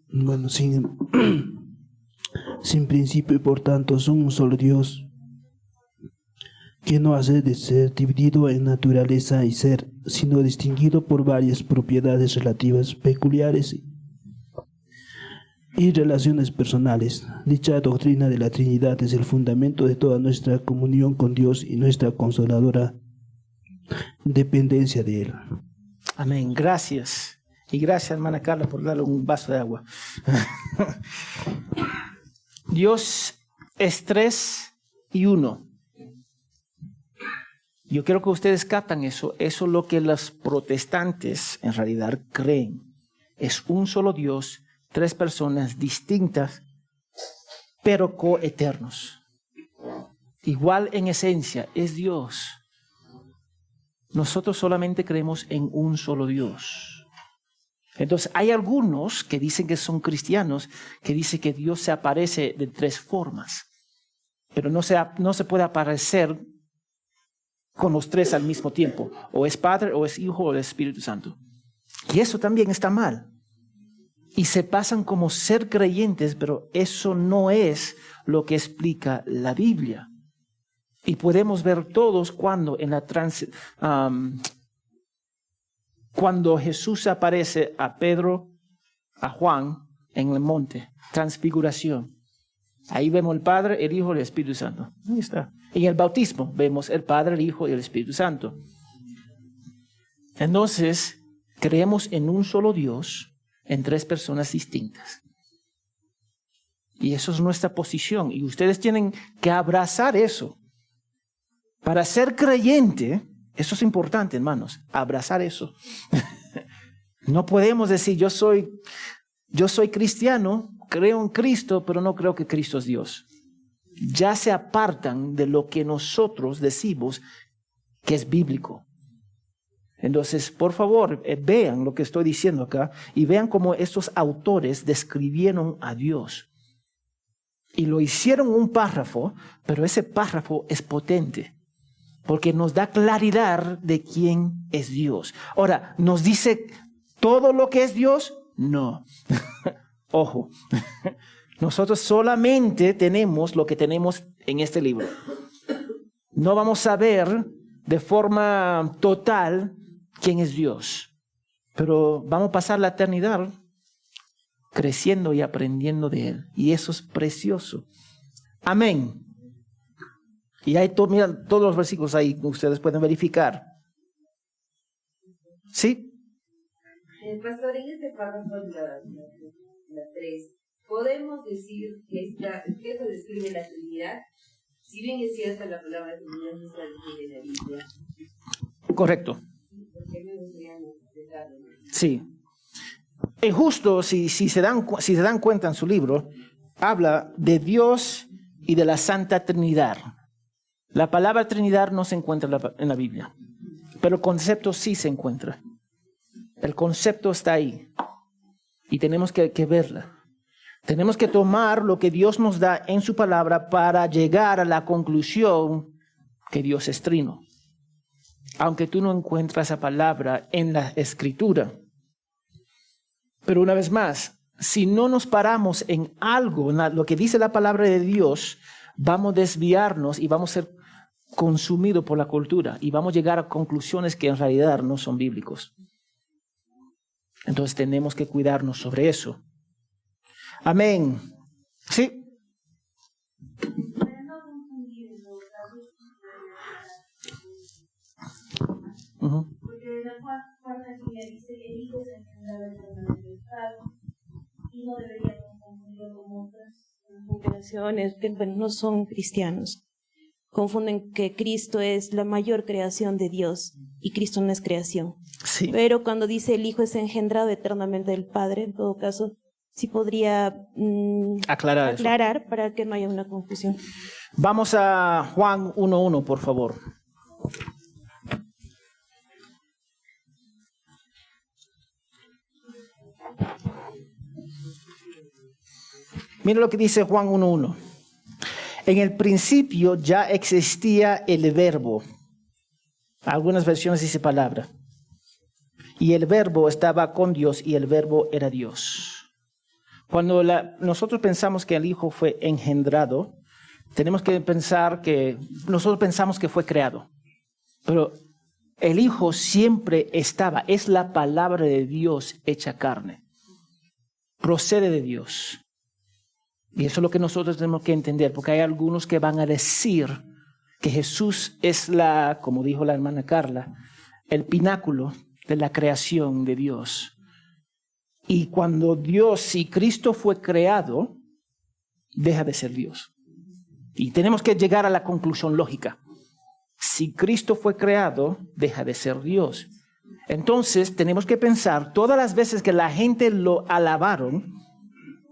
Sin principio y por tanto son un solo Dios, que no hace de ser dividido en naturaleza y ser, sino distinguido por varias propiedades relativas, peculiares y relaciones personales. Dicha doctrina de la Trinidad es el fundamento de toda nuestra comunión con Dios y nuestra consoladora dependencia de Él. Amén. Gracias. Y gracias, hermana Carla, por darle un vaso de agua. Dios es 3 y 1. Yo quiero que ustedes captan eso. Eso es lo que los protestantes en realidad creen. Es un solo Dios, 3 personas distintas, pero coeternos. Igual en esencia, es Dios. Nosotros solamente creemos en un solo Dios. Entonces hay algunos que dicen que son cristianos, que dicen que Dios se aparece de 3 formas, pero no se puede aparecer con los 3 al mismo tiempo. O es Padre, o es Hijo, o es Espíritu Santo. Y eso también está mal. Y se pasan como ser creyentes, pero eso no es lo que explica la Biblia. Y podemos ver todos cuando cuando Jesús aparece a Pedro, a Juan, en el monte, transfiguración. Ahí vemos el Padre, el Hijo y el Espíritu Santo. Ahí está. En el bautismo vemos el Padre, el Hijo y el Espíritu Santo. Entonces, creemos en un solo Dios, en 3 personas distintas. Y eso es nuestra posición. Y ustedes tienen que abrazar eso. Para ser creyente, eso es importante, hermanos, abrazar eso. No podemos decir, yo soy cristiano, creo en Cristo, pero no creo que Cristo es Dios. Ya se apartan de lo que nosotros decimos que es bíblico. Entonces, por favor, vean lo que estoy diciendo acá y vean cómo estos autores describieron a Dios. Y lo hicieron un párrafo, pero ese párrafo es potente. Porque nos da claridad de quién es Dios. Ahora, ¿nos dice todo lo que es Dios? No. Ojo. Nosotros solamente tenemos lo que tenemos en este libro. No vamos a ver de forma total quién es Dios, pero vamos a pasar la eternidad creciendo y aprendiendo de Él. Y eso es precioso. Amén. Y hay mira, todos los versículos ahí, ustedes pueden verificar. ¿Sí? Pastor, en este párrafo, la 3, podemos decir que eso describe la Trinidad. Si bien es cierta la palabra Trinidad no está en la Biblia. Correcto. Porque me gustaría dejarlo. Sí. Es justo, si se dan cuenta en su libro, habla de Dios y de la Santa Trinidad. La palabra Trinidad no se encuentra en la Biblia, pero el concepto sí se encuentra. El concepto está ahí y tenemos que verla. Tenemos que tomar lo que Dios nos da en su palabra para llegar a la conclusión que Dios es trino. Aunque tú no encuentras esa palabra en la Escritura. Pero una vez más, si no nos paramos en algo, en lo que dice la palabra de Dios, vamos a desviarnos y vamos a ser consumidos por la cultura y vamos a llegar a conclusiones que en realidad no son bíblicos. Entonces tenemos que cuidarnos sobre eso. Amén. ¿Sí? Porque la cuarta línea dice: el Hijo es engendrado eternamente del Padre, y no debería confundirlo con otras congregaciones que no son cristianos. Confunden que Cristo es la mayor creación de Dios y Cristo no es creación. Sí. Pero cuando dice el Hijo es engendrado eternamente del Padre, en todo caso, sí podría aclarar para que no haya una confusión. Vamos a Juan 1:1, por favor. Mira lo que dice Juan 1:1. En el principio ya existía el verbo. Algunas versiones dice palabra. Y el verbo estaba con Dios y el verbo era Dios. Cuando nosotros pensamos que el Hijo fue engendrado, tenemos que pensar que nosotros pensamos que fue creado. Pero el Hijo siempre estaba. Es la palabra de Dios hecha carne. Procede de Dios. Y eso es lo que nosotros tenemos que entender, porque hay algunos que van a decir que Jesús es como dijo la hermana Carla, el pináculo de la creación de Dios. Y cuando si Cristo fue creado, deja de ser Dios. Y tenemos que llegar a la conclusión lógica. Si Cristo fue creado, deja de ser Dios. Entonces tenemos que pensar, todas las veces que la gente lo alabaron,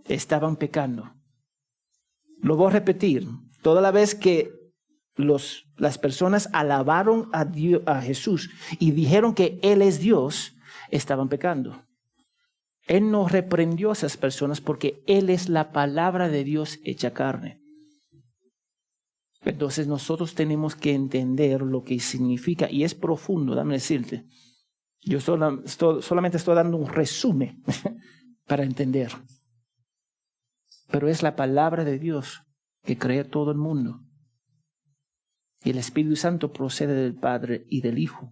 estaban pecando. Lo voy a repetir. Toda la vez que las personas alabaron a Jesús y dijeron que Él es Dios, estaban pecando. Él no reprendió a esas personas porque Él es la palabra de Dios hecha carne. Entonces nosotros tenemos que entender lo que significa, y es profundo, déjame decirte. Yo solamente estoy dando un resumen para entender. Pero es la palabra de Dios que crea todo el mundo. Y el Espíritu Santo procede del Padre y del Hijo.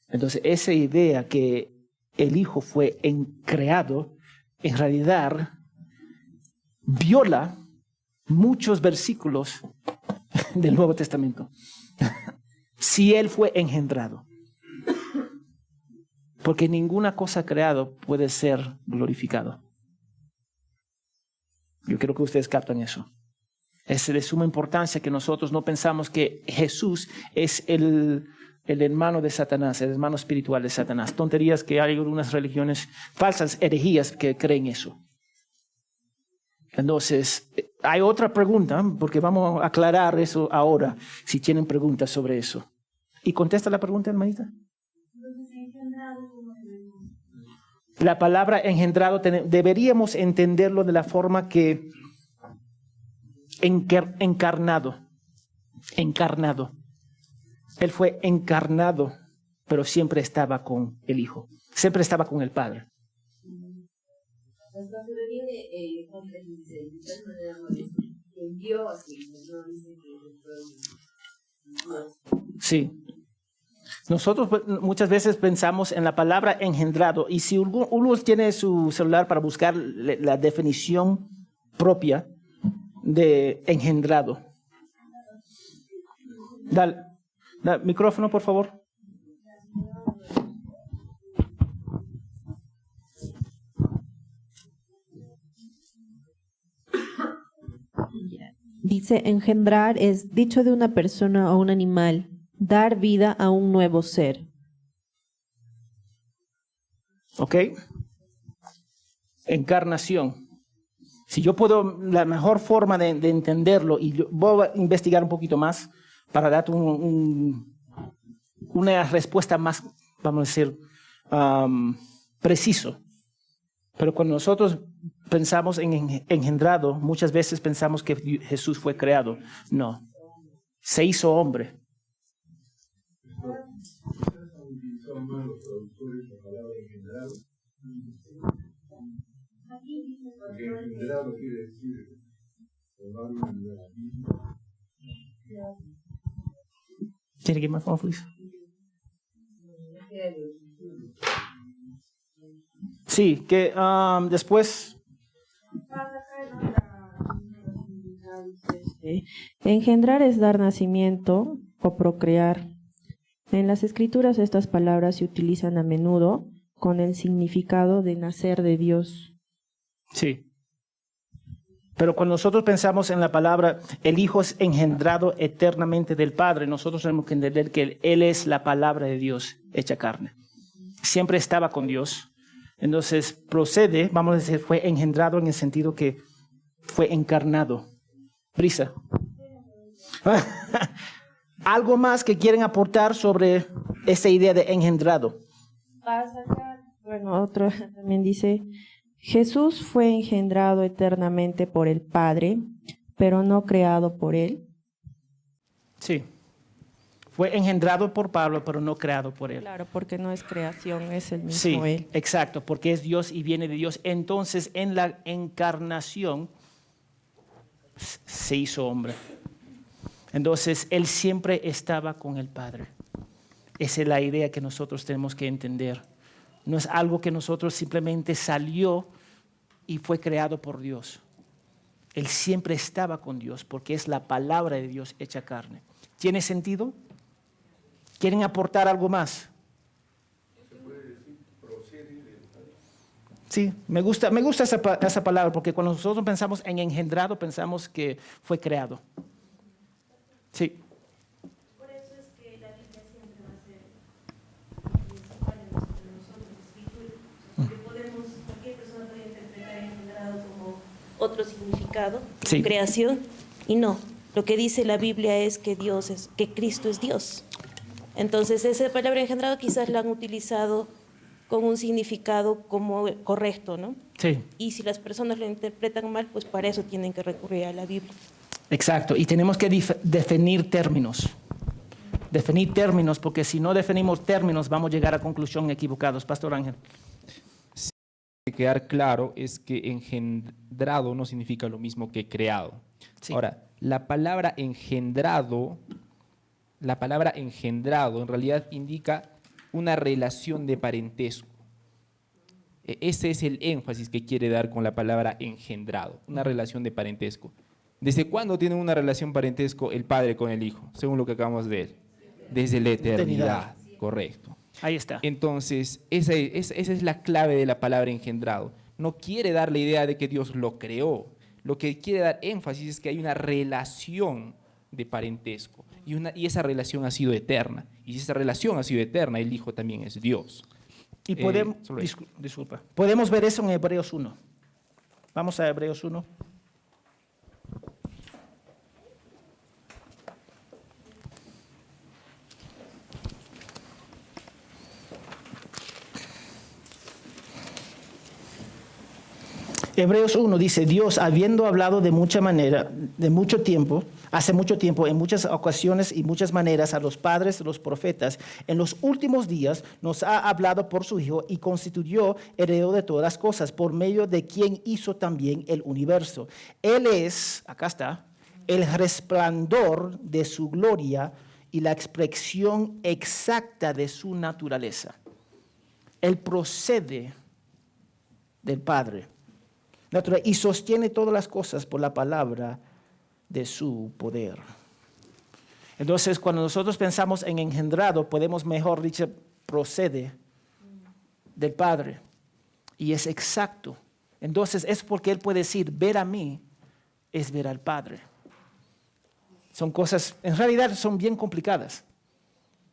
Entonces, esa idea que el Hijo fue creado, en realidad, viola muchos versículos del Nuevo Testamento. Si Él fue engendrado. Porque ninguna cosa creada puede ser glorificada. Yo creo que ustedes captan eso. Es de suma importancia que nosotros no pensamos que Jesús es el hermano de Satanás, el hermano espiritual de Satanás. Tonterías que hay algunas religiones, falsas herejías que creen eso. Entonces, hay otra pregunta, porque vamos a aclarar eso ahora, si tienen preguntas sobre eso. ¿Y contesta la pregunta, hermanita? La palabra engendrado deberíamos entenderlo de la forma que encarnado. Él fue encarnado, pero siempre estaba con el Hijo, siempre estaba con el Padre. Pastor, pero viene Juan 3:16, de tal manera no dice que envió a su hijo, no dice que Dios. Sí. Nosotros muchas veces pensamos en la palabra engendrado, y si uno tiene su celular para buscar la definición propia de engendrado. Dale, micrófono, por favor. Dice, engendrar es dicho de una persona o un animal, dar vida a un nuevo ser. ¿Ok? Encarnación. Si yo puedo, la mejor forma de entenderlo, y yo voy a investigar un poquito más para darte una respuesta más, vamos a decir, preciso. Pero cuando nosotros pensamos en engendrado, muchas veces pensamos que Jesús fue creado. No, se hizo hombre. ¿Tiene que ir más favor, Luis? Sí, que después... Engendrar es dar nacimiento o procrear. En las Escrituras estas palabras se utilizan a menudo con el significado de nacer de Dios. Sí. Pero cuando nosotros pensamos en la palabra, el Hijo es engendrado eternamente del Padre, nosotros tenemos que entender que Él es la palabra de Dios hecha carne. Siempre estaba con Dios. Entonces procede, vamos a decir, fue engendrado en el sentido que fue encarnado. Brisa. ¿Algo más que quieren aportar sobre esa idea de engendrado? Bueno, otro también dice, Jesús fue engendrado eternamente por el Padre, pero no creado por Él. Sí. Fue engendrado por Pablo, pero no creado por Él. Claro, porque no es creación, es el mismo Sí, Él. exacto, porque es Dios y viene de Dios. Entonces, en la encarnación se hizo hombre. Entonces, Él siempre estaba con el Padre. Esa es la idea que nosotros tenemos que entender. No es algo que nosotros simplemente salió y fue creado por Dios. Él siempre estaba con Dios porque es la palabra de Dios hecha carne. ¿Tiene sentido? ¿Quieren aportar algo más? Sí, me gusta esa palabra porque cuando nosotros pensamos en engendrado pensamos que fue creado. Sí. Por eso es que la Biblia siempre va a ser principal en nosotros, la escritura. Porque cualquier persona puede interpretar engendrado como otro significado, Sí. creación, y no. Lo que dice la Biblia es que Cristo es Dios. Entonces, esa palabra engendrado quizás la han utilizado con un significado como correcto, ¿no? Sí. Y si las personas lo interpretan mal, pues para eso tienen que recurrir a la Biblia. Exacto, y tenemos que definir términos. Definir términos, porque si no definimos términos vamos a llegar a conclusiones equivocadas. Pastor Ángel. Que quedar claro es que engendrado no significa lo mismo que creado. Sí. Ahora, la palabra engendrado en realidad indica una relación de parentesco. Ese es el énfasis que quiere dar con la palabra engendrado, una relación de parentesco. ¿Desde cuándo tiene una relación parentesco el padre con el hijo? Según lo que acabamos de ver. Desde la eternidad. Correcto. Ahí está. Entonces, esa es la clave de la palabra engendrado. No quiere dar la idea de que Dios lo creó. Lo que quiere dar énfasis es que hay una relación de parentesco. Y esa relación ha sido eterna. Y si esa relación ha sido eterna, el Hijo también es Dios. Y podemos, disculpa, podemos ver eso en Hebreos 1. Vamos a Hebreos 1. Hebreos 1 dice, Dios, habiendo hablado de mucha manera, de mucho tiempo, hace mucho tiempo, en muchas ocasiones y muchas maneras a los padres de los profetas, en los últimos días nos ha hablado por su Hijo y constituyó heredero de todas las cosas, por medio de quien hizo también el universo. Él es, acá está, el resplandor de su gloria y la expresión exacta de su naturaleza. Él procede del Padre y sostiene todas las cosas por la palabra de su poder. Entonces, cuando nosotros pensamos en engendrado, podemos mejor dicho, procede del Padre y es exacto. Entonces, es porque Él puede decir, ver a mí es ver al Padre. Son cosas, en realidad son bien complicadas.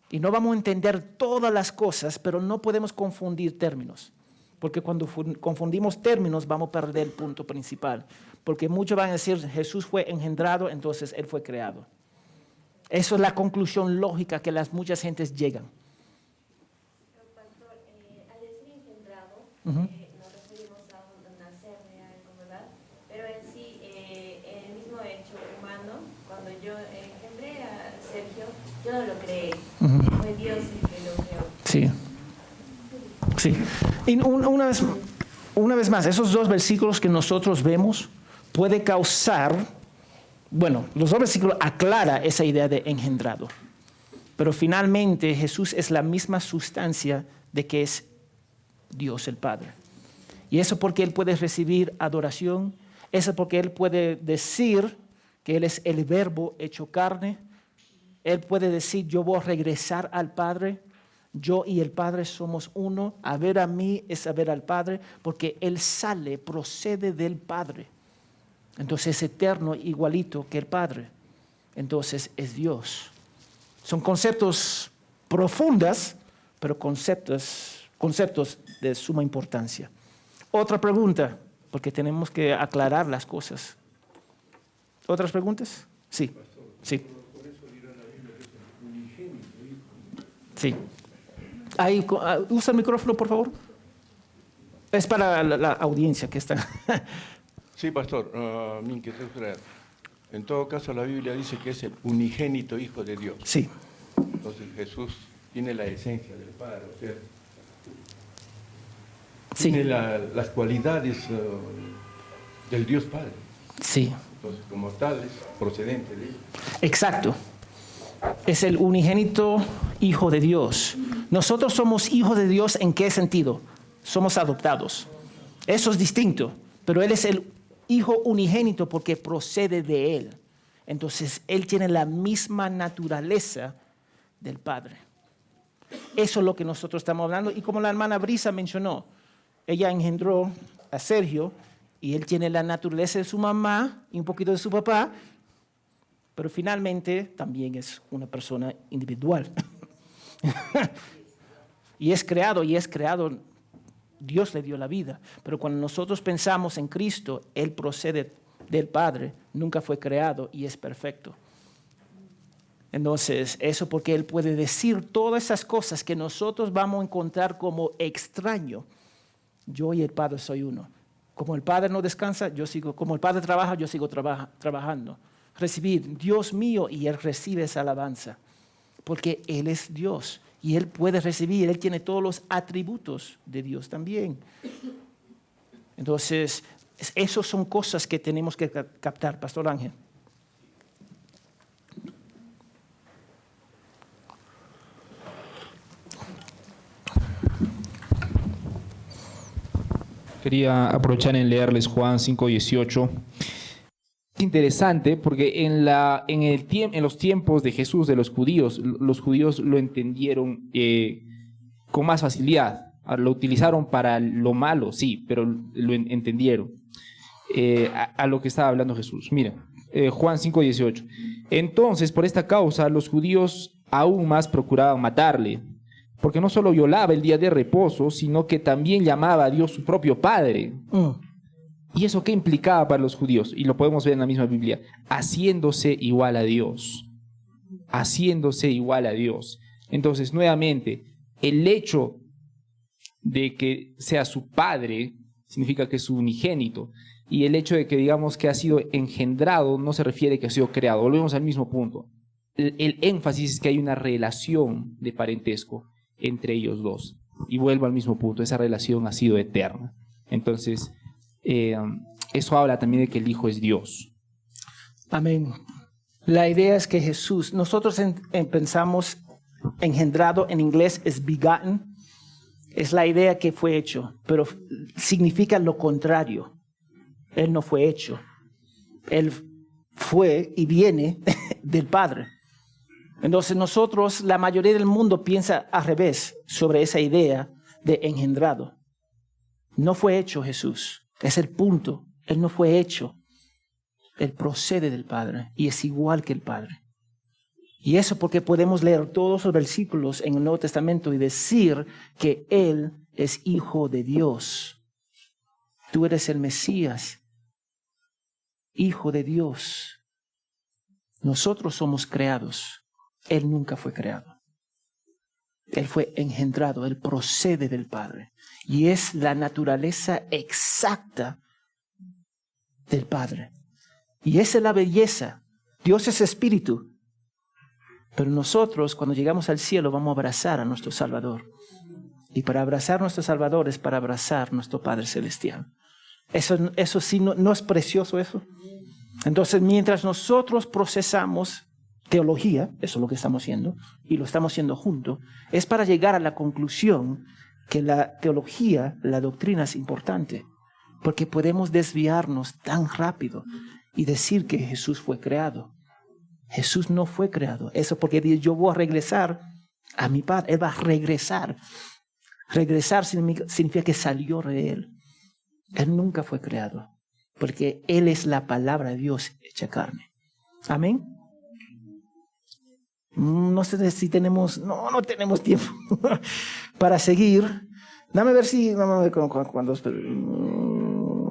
Y no vamos a entender todas las cosas, pero no podemos confundir términos. Porque cuando confundimos términos vamos a perder el punto principal. Porque muchos van a decir, Jesús fue engendrado, entonces Él fue creado. Eso es la conclusión lógica que muchas gentes llegan. Pero, pastor, al decir engendrado, nos referimos a un nacer de algo, ¿verdad? Pero en sí, el mismo hecho humano, cuando yo engendré a Sergio, yo no lo creé. Fue Dios el que lo creó. Sí. Sí. Y una vez más, esos dos versículos que nosotros vemos puede causar, bueno, los dos versículos aclaran esa idea de engendrado. Pero finalmente Jesús es la misma sustancia de que es Dios el Padre. Y eso porque Él puede recibir adoración, eso porque Él puede decir que Él es el verbo hecho carne. Él puede decir, yo voy a regresar al Padre. Yo y el Padre somos uno. A ver a mí es a ver al Padre, porque Él procede del Padre. Entonces es eterno, igualito que el Padre. Entonces es Dios. Son conceptos profundas, pero conceptos de suma importancia. Otra pregunta, porque tenemos que aclarar las cosas. ¿Otras preguntas? Sí, sí. Sí. Ahí, usa el micrófono, por favor. Es para la audiencia que está. Sí, pastor, mi inquietud era, en todo caso la Biblia dice que es el unigénito Hijo de Dios. Sí. Entonces Jesús tiene la esencia del Padre, o sea, sí, tiene las cualidades del Dios Padre. Sí. Entonces, como tal, es procedente de él. Exacto. Es el unigénito Hijo de Dios. Nosotros somos hijos de Dios, ¿en qué sentido? Somos adoptados. Eso es distinto, pero Él es el Hijo unigénito porque procede de Él. Entonces, Él tiene la misma naturaleza del Padre. Eso es lo que nosotros estamos hablando. Y como la hermana Brisa mencionó, ella engendró a Sergio y él tiene la naturaleza de su mamá y un poquito de su papá, pero finalmente también es una persona individual. y es creado, Dios le dio la vida. Pero cuando nosotros pensamos en Cristo, Él procede del Padre, nunca fue creado y es perfecto. Entonces, eso porque Él puede decir todas esas cosas que nosotros vamos a encontrar como extraño. Yo y el Padre soy uno. Como el Padre no descansa, como el Padre trabaja, yo sigo trabajando. Recibir, Dios mío, y Él recibe esa alabanza. Porque Él es Dios y Él puede recibir, Él tiene todos los atributos de Dios también. Entonces, esas son cosas que tenemos que captar, Pastor Ángel. Quería aprovechar en leerles Juan 5:18. Es interesante porque en los tiempos de Jesús, de los judíos lo entendieron con más facilidad. Lo utilizaron para lo malo, sí, pero lo entendieron a lo que estaba hablando Jesús. Mira, Juan 5:18. Entonces, por esta causa, los judíos aún más procuraban matarle, porque no solo violaba el día de reposo, sino que también llamaba a Dios su propio Padre. ¿Y eso qué implicaba para los judíos? Y lo podemos ver en la misma Biblia. Haciéndose igual a Dios. Haciéndose igual a Dios. Entonces, nuevamente, el hecho de que sea su Padre significa que es unigénito. Y el hecho de que digamos que ha sido engendrado no se refiere a que ha sido creado. Volvemos al mismo punto. El énfasis es que hay una relación de parentesco entre ellos dos. Y vuelvo al mismo punto, esa relación ha sido eterna. Entonces, eso habla también de que el Hijo es Dios. Amén. La idea es que Jesús, nosotros pensamos engendrado, en inglés es begotten, es la idea que fue hecho, pero significa lo contrario. Él no fue hecho. Él fue y viene del Padre. Entonces nosotros, la mayoría del mundo piensa al revés sobre esa idea de engendrado. No fue hecho Jesús, es el punto. Él no fue hecho. Él procede del Padre y es igual que el Padre. Y eso porque podemos leer todos los versículos en el Nuevo Testamento y decir que Él es Hijo de Dios. Tú eres el Mesías, Hijo de Dios. Nosotros somos creados. Él nunca fue creado. Él fue engendrado, Él procede del Padre. Y es la naturaleza exacta del Padre. Y esa es la belleza. Dios es espíritu. Pero nosotros, cuando llegamos al cielo, vamos a abrazar a nuestro Salvador. Y para abrazar a nuestro Salvador es para abrazar a nuestro Padre Celestial. Eso sí, ¿no es precioso eso? Entonces, mientras nosotros procesamos teología, eso es lo que estamos haciendo, y lo estamos haciendo juntos, es para llegar a la conclusión que la teología, la doctrina es importante, porque podemos desviarnos tan rápido y decir que Jesús fue creado. Jesús no fue creado. Eso porque dice, yo voy a regresar a mi Padre. Él va a regresar. Regresar significa que salió de Él. Él nunca fue creado, porque Él es la palabra de Dios hecha carne. Amén. No sé si tenemos, no tenemos tiempo para seguir. Dame ver si, vamos a ver cuándo.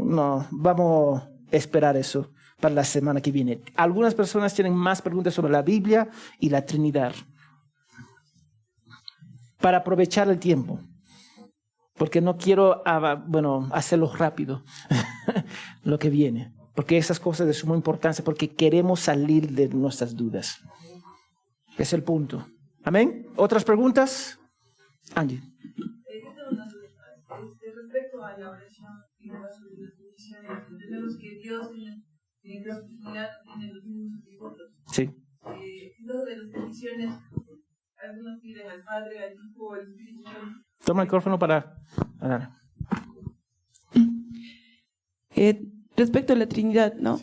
No, vamos a esperar eso para la semana que viene. Algunas personas tienen más preguntas sobre la Biblia y la Trinidad. Para aprovechar el tiempo, porque no quiero hacerlo rápido, lo que viene, porque esas cosas de suma importancia, porque queremos salir de nuestras dudas. Es el punto. ¿Amén? ¿Otras preguntas? Angie. Respecto a la oración y las peticiones, entendemos que Dios en la Trinidad tiene los mismos atributos. Sí. Dos de las peticiones, algunos piden al Padre, al Hijo, al Espíritu Santo. Toma el micrófono para... Respecto a la Trinidad, ¿no?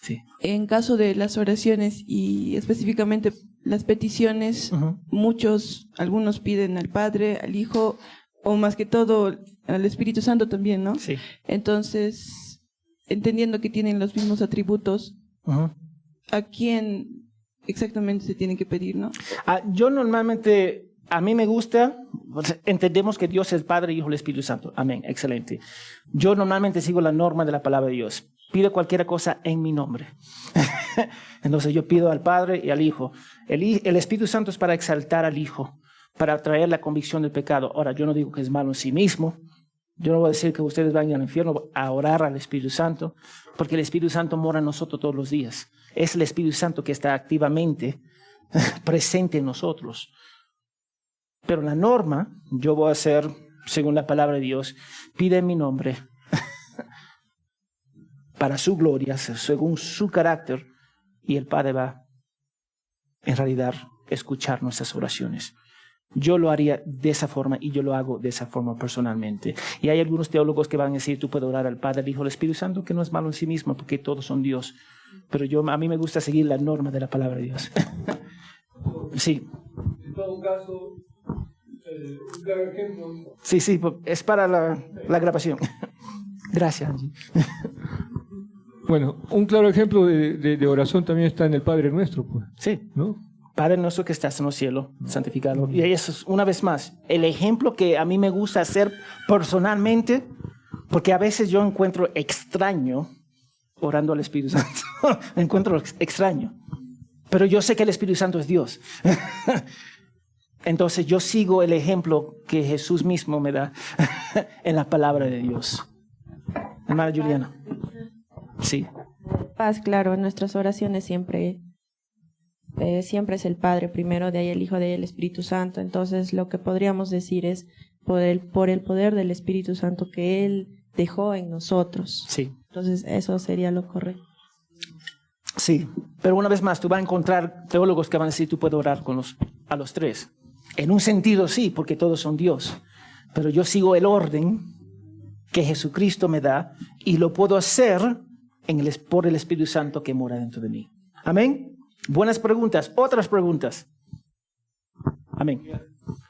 Sí. En caso de las oraciones y específicamente las peticiones, algunos piden al Padre, al Hijo, o más que todo al Espíritu Santo también, ¿no? Sí. Entonces, entendiendo que tienen los mismos atributos, ¿a quién exactamente se tiene que pedir, no? Yo normalmente, a mí me gusta, entendemos que Dios es Padre, Hijo y Espíritu Santo. Amén, excelente. Yo normalmente sigo la norma de la palabra de Dios. Pido cualquier cosa en mi nombre. Entonces yo pido al Padre y al Hijo. El Espíritu Santo es para exaltar al Hijo, para traer la convicción del pecado. Ahora, yo no digo que es malo en sí mismo. Yo no voy a decir que ustedes vayan al infierno a orar al Espíritu Santo, porque el Espíritu Santo mora en nosotros todos los días. Es el Espíritu Santo que está activamente presente en nosotros. Pero la norma, yo voy a hacer, según la palabra de Dios, pide en mi nombre, para su gloria, según su carácter, y el Padre va, en realidad, escuchar nuestras oraciones. Yo lo haría de esa forma y yo lo hago de esa forma personalmente. Y hay algunos teólogos que van a decir, tú puedes orar al Padre, al Hijo, al Espíritu Santo, que no es malo en sí mismo, porque todos son Dios. Pero a mí me gusta seguir la norma de la palabra de Dios. Sí. En todo caso, un claro ejemplo. Sí, es para la grabación. Gracias, Angie. Bueno, un claro ejemplo de oración también está en el Padre Nuestro, pues. Sí. ¿No? Padre nuestro que estás en los cielos, santificado. Y eso es, una vez más, el ejemplo que a mí me gusta hacer personalmente, porque a veces yo encuentro extraño orando al Espíritu Santo. Encuentro extraño. Pero yo sé que el Espíritu Santo es Dios. Entonces yo sigo el ejemplo que Jesús mismo me da en la palabra de Dios. Hermana Juliana. Sí. Paz, claro, en nuestras oraciones siempre es el Padre primero, de ahí el Hijo, de ahí el Espíritu Santo. Entonces lo que podríamos decir es por el poder del Espíritu Santo que Él dejó en nosotros. Sí. Entonces eso sería lo correcto. Sí, pero una vez más, tú vas a encontrar teólogos que van a decir, tú puedes orar a los tres. En un sentido sí, porque todos son Dios. Pero yo sigo el orden que Jesucristo me da y lo puedo hacer por el Espíritu Santo que mora dentro de mí. Amén. Buenas preguntas. Otras preguntas. Amén.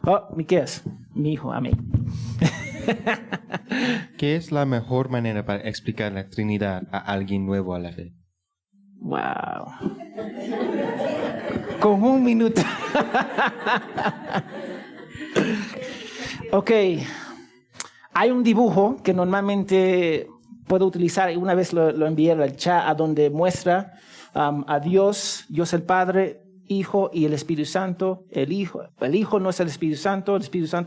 Oh, Miqueas, mi hijo. Amén. ¿Qué es la mejor manera para explicar la Trinidad a alguien nuevo a la fe? Wow. Con 1 minuto. Ok. Hay un dibujo que normalmente puedo utilizar, y una vez lo envié al chat, a donde muestra a Dios el Padre, Hijo y el Espíritu Santo. El Hijo no es el Espíritu Santo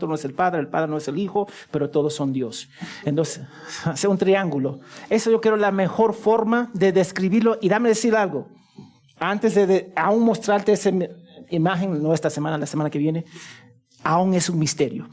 no es el Padre no es el Hijo, pero todos son Dios. Entonces, hace un triángulo. Eso yo creo la mejor forma de describirlo. Y dame decir algo. Antes de aún mostrarte esa imagen, no esta semana, la semana que viene, aún es un misterio.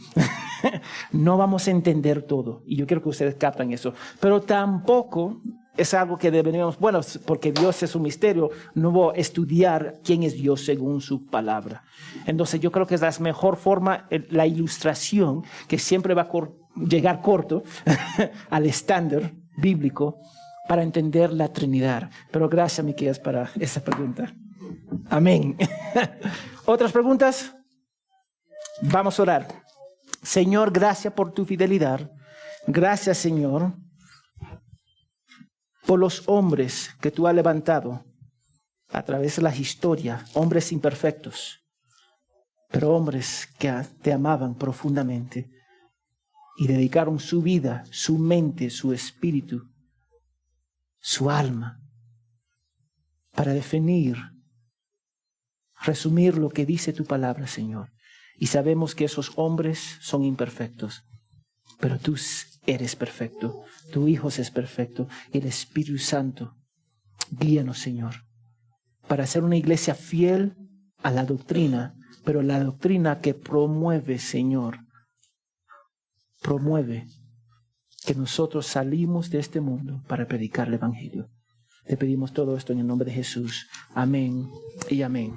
No vamos a entender todo. Y yo quiero que ustedes captan eso. Pero tampoco es algo que deberíamos, bueno, porque Dios es un misterio, no voy a estudiar quién es Dios según su palabra. Entonces yo creo que es la mejor forma, la ilustración, que siempre va a llegar corto al estándar bíblico para entender la Trinidad. Pero gracias, Miqueas, para esa pregunta. Amén. ¿Otras preguntas? Vamos a orar. Señor, gracias por tu fidelidad. Gracias, Señor, por los hombres que tú has levantado a través de la historia, hombres imperfectos, pero hombres que te amaban profundamente y dedicaron su vida, su mente, su espíritu, su alma, para definir, resumir lo que dice tu palabra, Señor. Y sabemos que esos hombres son imperfectos, pero tú eres perfecto, tu Hijo es perfecto, el Espíritu Santo. Guíanos, Señor, para ser una iglesia fiel a la doctrina, pero la doctrina que promueve, Señor, promueve que nosotros salimos de este mundo para predicar el Evangelio. Te pedimos todo esto en el nombre de Jesús. Amén y amén.